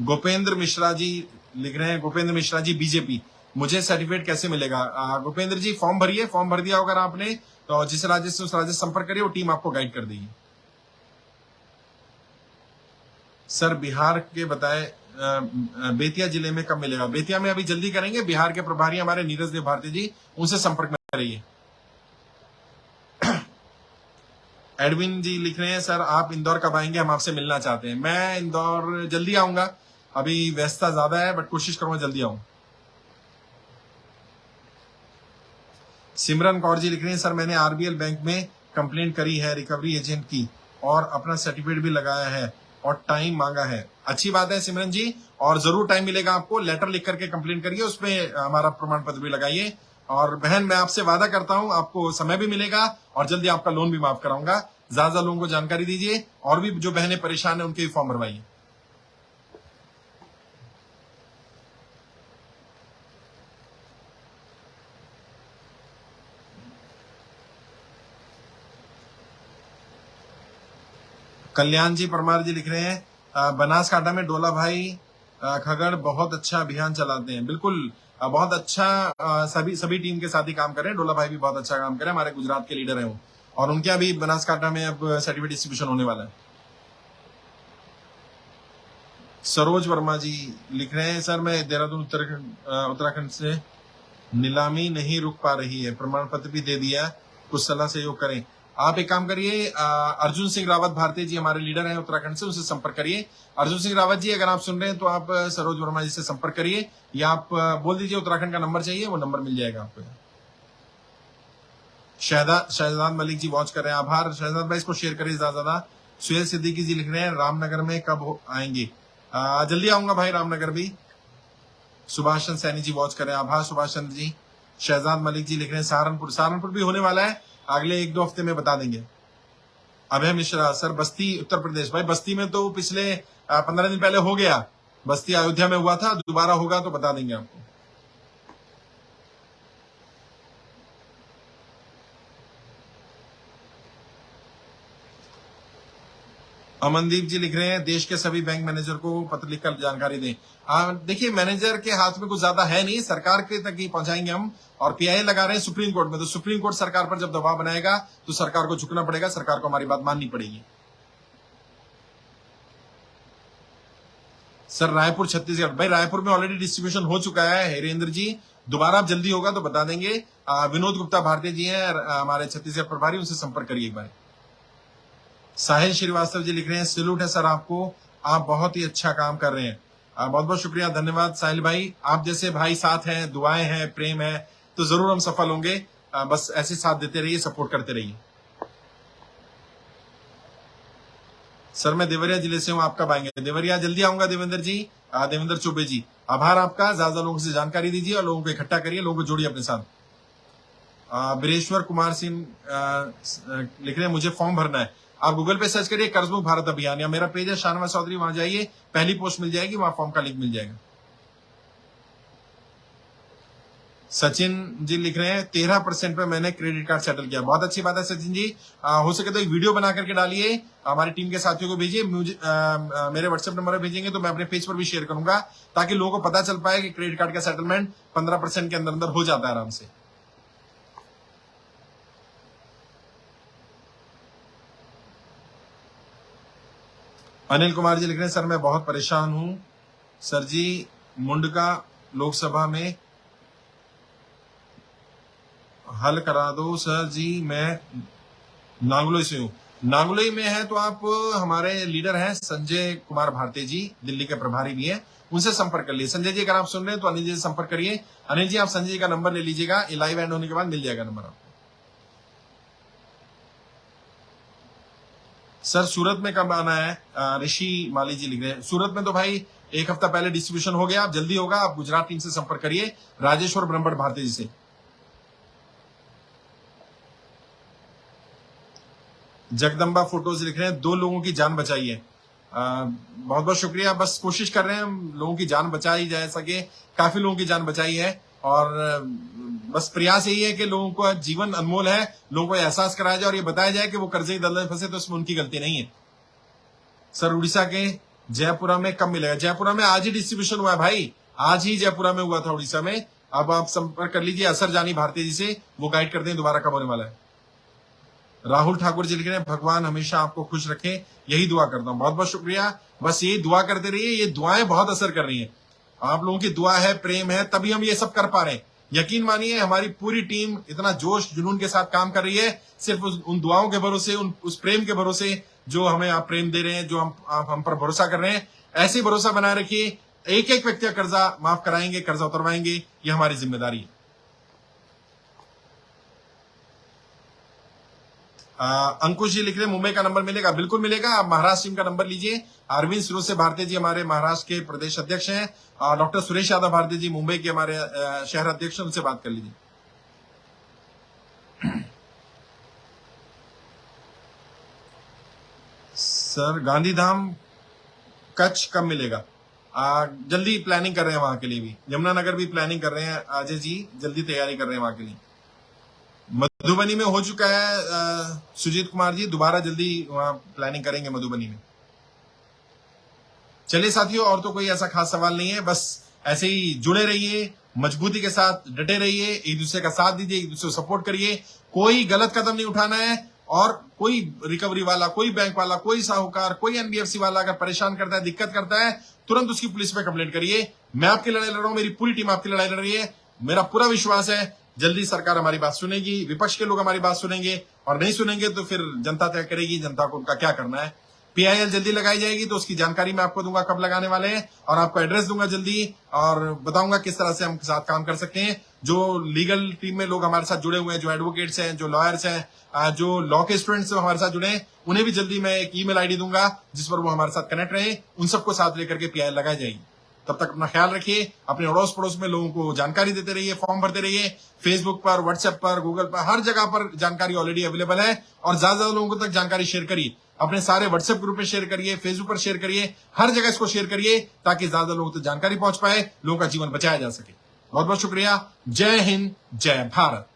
गोपेंद्र मिश्रा जी लिख रहे हैं, गोपेंद्र मिश्रा जी बीजेपी, मुझे सर्टिफिकेट कैसे मिलेगा? गोपेंद्र जी फॉर्म भरिए, फॉर्म भर दिया होगा आपने तो जिस राज्य से उस राज्य से संपर्क करिए, वो टीम आपको गाइड कर देगी। सर बिहार के बताए बेतिया जिले में कब मिलेगा? बेतिया में अभी जल्दी करेंगे, बिहार के प्रभारी हमारे नीरज देव भारती जी, उनसे संपर्क में रहिए। एडविन जी लिख रहे हैं सर आप इंदौर कब आएंगे, हम आपसे मिलना चाहते हैं। मैं इंदौर जल्दी आऊंगा, अभी व्यस्तता ज्यादा है बट कोशिश करूंगा जल्दी आऊं। सिमरन कौर जी लिख रहे हैं सर मैंने आरबीएल बैंक में कंप्लेंट करी है रिकवरी एजेंट की और अपना सर्टिफिकेट भी लगाया है और टाइम मांगा है। अच्छी बात है सिमरन जी, और जरूर टाइम मिलेगा आपको, लेटर लिख करके कंप्लेंट करिए, उसमें हमारा प्रमाण पत्र भी लगाइए। और बहन मैं आपसे वादा करता हूं आपको समय भी मिलेगा और जल्दी आपका लोन भी माफ कराऊंगा। ज्यादा लोगों को जानकारी दीजिए और भी जो बहनें परेशान है उनके भी फॉर्म भरवाइए। कल्याण जी परमार जी लिख रहे हैं बनासकांठा में डोला भाई खगड़ बहुत अच्छा अभियान चलाते हैं। बिल्कुल बहुत अच्छा, सभी टीम के साथ ही काम कर रहे हैं। डोला भाई भी बहुत अच्छा काम कर रहे हैं, हमारे गुजरात के लीडर हैं वो, और उनके अभी बनासकांठा में अब सर्टिफिकेट डिस्ट्रीब्यूशन होने वाला है। सरोज वर्मा जी लिख रहे हैं सर मैं देहरादून उत्तराखंड से, नीलामी नहीं रुक पा रही है, प्रमाण पत्र भी दे दिया, कुछ सलाह सहयोग करें। आप एक काम करिए, अर्जुन सिंह रावत भारती जी हमारे लीडर हैं उत्तराखंड से, उनसे संपर्क करिए। अर्जुन सिंह रावत जी अगर आप सुन रहे हैं तो आप सरोज वर्मा जी से संपर्क करिए, या आप बोल दीजिए उत्तराखंड का नंबर चाहिए, वो नंबर मिल जाएगा आपको। शहजाद मलिक जी वॉच कर रहे हैं, आभार शहजाद भाई, इसको शेयर करिए ज्यादा। सुहेल सिद्दीकी जी लिख रहे हैं रामनगर में कब आएंगे? जल्दी आऊंगा भाई रामनगर भी। सुभाष चंद्र सैनी जी वॉच कर रहे हैं, आभार सुभाष चंद्र जी। शहजाद मलिक जी लिख रहे हैं सहारनपुर भी होने वाला है, अगले 1-2 हफ्ते में बता देंगे। अभय मिश्रा सर बस्ती उत्तर प्रदेश, भाई बस्ती में तो पिछले 15 दिन पहले हो गया, बस्ती अयोध्या में हुआ था, दोबारा होगा तो बता देंगे आपको। अमनदीप जी लिख रहे हैं देश के सभी बैंक मैनेजर को पत्र लिखकर जानकारी दें। देखिए मैनेजर के हाथ में कुछ ज्यादा है नहीं, सरकार के तक ही पहुंचाएंगे हम, और पीआईएल लगा रहे हैं सुप्रीम कोर्ट में, तो सुप्रीम कोर्ट सरकार पर जब दबाव बनाएगा तो सरकार को झुकना पड़ेगा, सरकार को हमारी बात माननी पड़ेगी। सर रायपुर छत्तीसगढ़, भाई रायपुर में ऑलरेडी डिस्ट्रीब्यूशन हो चुका है हिरेंद्र जी, दोबारा जल्दी होगा तो बता देंगे। विनोद गुप्ता भारती जी हैं हमारे छत्तीसगढ़ प्रभारी, उनसे संपर्क करिए एक बार। साहिल श्रीवास्तव जी लिख रहे हैं सैल्यूट है सर आपको, आप बहुत ही अच्छा काम कर रहे हैं। बहुत बहुत शुक्रिया, धन्यवाद साहिल भाई। आप जैसे भाई साथ हैं, दुआएं हैं, प्रेम है, तो जरूर हम सफल होंगे। बस ऐसे साथ देते रहिए, सपोर्ट करते रहिए। सर मैं देवरिया जिले से हूं, आप कब आएंगे? देवरिया जल्दी आऊंगा देवेंद्र जी। देवेंद्र चौबे जी, आभार आपका। ज्यादा लोगों से जानकारी दीजिए और लोगों को इकट्ठा करिए, लोगों को जोड़िए अपने साथ। बीरेश्वर कुमार सिंह लिख रहे हैं मुझे फॉर्म भरना है। आप गूगल पे सर्च करिए कर्जमुक्त भारत अभियान, या मेरा पेज है शाहनवाज चौधरी, वहां जाइए, पहली पोस्ट मिल जाएगी, वहां फॉर्म का लिंक मिल जाएगा। सचिन जी लिख रहे हैं 13% पे मैंने क्रेडिट कार्ड सेटल किया। बहुत अच्छी बात है सचिन जी। हो सके तो एक वीडियो बना करके डालिए, हमारी टीम के साथियों को भेजिए, मुझे मेरे व्हाट्सएप नंबर पर भेजेंगे तो मैं अपने पेज पर भी शेयर करूंगा, ताकि लोगों को पता चल पाए कि क्रेडिट कार्ड का सेटलमेंट 15% के अंदर अंदर हो जाता है आराम से। अनिल कुमार जी लिख रहे हैं सर मैं बहुत परेशान हूं सर जी, मुंडका लोकसभा में हल करा दो सर जी। मैं नांगलोई से हूँ। नांगलोई में है तो आप हमारे लीडर हैं संजय कुमार भारती जी, दिल्ली के प्रभारी भी हैं, उनसे संपर्क कर लिए। संजय जी अगर आप सुन रहे हैं तो अनिल जी से संपर्क करिए। अनिल जी आप संजय जी का नंबर ले लीजिएगा, लाइव एंड होने के बाद मिल जाएगा नंबर आपको। सर सूरत में कब आना है? ऋषि माली जी लिख रहे हैं सूरत में तो भाई एक हफ्ता पहले डिस्ट्रीब्यूशन हो गया, अब जल्दी होगा। आप गुजरात टीम से संपर्क करिए, राजेश्वर ब्रह्मभट्ट भारती जी से। जगदम्बा फोटोज लिख रहे हैं 2 लोगों की जान बचाई है। बहुत बहुत शुक्रिया। बस कोशिश कर रहे हैं हम लोगों की जान बचाई जा सके, काफी लोगों की जान बचाई है, और बस प्रयास यही है कि लोगों को जीवन अनमोल है, लोगों को एहसास कराया जाए और ये बताया जाए कि वो कर्जे की दलदल में फंसे तो इसमें उनकी गलती नहीं है। सर उड़ीसा के जयपुरा में कब मिलेगा? जयपुरा में आज ही डिस्ट्रीब्यूशन हुआ है भाई, आज ही जयपुरा में हुआ था उड़ीसा में। अब आप संपर्क कर लीजिए असर जानी भारती जी से, वो गाइड करते हैं दोबारा कब होने वाला है। राहुल ठाकुर जी लिख रहे हैं भगवान हमेशा आपको खुश रखे, यही दुआ करता हूं। बहुत बहुत शुक्रिया। बस यही दुआ करते रहिए, ये दुआएं बहुत असर कर रही हैं। आप लोगों की दुआ है, प्रेम है, तभी हम ये सब कर पा रहे हैं। यकीन मानिए हमारी पूरी टीम इतना जोश जुनून के साथ काम कर रही है, सिर्फ उन दुआओं के भरोसे, उस प्रेम के भरोसे जो हमें आप प्रेम दे रहे हैं, जो आप हम पर भरोसा कर रहे हैं। ऐसे भरोसा बनाए रखिए, एक एक व्यक्ति का कर्जा माफ कराएंगे, कर्जा उतरवाएंगे, ये हमारी जिम्मेदारी है। अंकुश जी लिख रहे हैं मुंबई का नंबर मिलेगा? बिल्कुल मिलेगा। आप महाराष्ट्र टीम का नंबर लीजिए। अरविंद सिरोज से भारती जी हमारे महाराष्ट्र के प्रदेश अध्यक्ष हैं, डॉक्टर सुरेश यादव भारती जी मुंबई के हमारे शहर अध्यक्ष, उनसे बात कर लीजिए। सर गांधीधाम कच्छ कब मिलेगा? जल्दी प्लानिंग कर रहे हैं वहां के लिए भी, यमुनानगर भी प्लानिंग कर रहे हैं अजय जी, जल्दी तैयारी कर रहे हैं वहां के लिए। मधुबनी में हो चुका है सुजीत कुमार जी, दोबारा जल्दी वहां प्लानिंग करेंगे मधुबनी में। चलिए साथियों, और तो कोई ऐसा खास सवाल नहीं है, बस ऐसे ही जुड़े रहिए, मजबूती के साथ डटे रहिए, एक दूसरे का साथ दीजिए, एक दूसरे को सपोर्ट करिए। कोई गलत कदम नहीं उठाना है, और कोई रिकवरी वाला, कोई बैंक वाला, कोई साहूकार, कोई एनबीएफसी वाला अगर परेशान करता है, दिक्कत करता है, तुरंत उसकी पुलिस पे कंप्लेंट करिए। मैं आपकी लड़ाई लड़ रहा हूं, मेरी पूरी टीम आपकी लड़ाई लड़ रही है। मेरा पूरा विश्वास है जल्दी सरकार हमारी बात सुनेगी, विपक्ष के लोग हमारी बात सुनेंगे, और नहीं सुनेंगे तो फिर जनता तय करेगी जनता को उनका क्या करना है। पीआईएल जल्दी लगाई जाएगी तो उसकी जानकारी मैं आपको दूंगा कब लगाने वाले हैं, और आपको एड्रेस दूंगा जल्दी, और बताऊंगा किस तरह से हम साथ काम कर सकते हैं। जो लीगल टीम में लोग हमारे साथ जुड़े हुए हैं, जो एडवोकेट्स हैं, जो लॉयर्स हैं, जो लॉ के स्टूडेंट्स हमारे साथ जुड़े हैं, उन्हें भी जल्दी मैं एक ईमेल आईडी दूंगा जिस पर वो हमारे साथ कनेक्ट रहे, उन सबको साथ लेकर के पीआईएल लगाई जाएगी। तब तक अपना ख्याल रखिए, अपने अड़ोस पड़ोस में लोगों को जानकारी देते रहिए, फॉर्म भरते रहिए। फेसबुक पर, व्हाट्सएप पर, गूगल पर, हर जगह पर जानकारी ऑलरेडी अवेलेबल है, और ज्यादा लोगों तक जानकारी शेयर करिए। अपने सारे व्हाट्सएप ग्रुप में शेयर करिए, फेसबुक पर शेयर करिए, हर जगह इसको शेयर करिए, ताकि ज्यादा लोगों तक जानकारी पहुंच पाए, लोगों का जीवन बचाया जा सके। बहुत बहुत शुक्रिया। जय हिंद, जय भारत।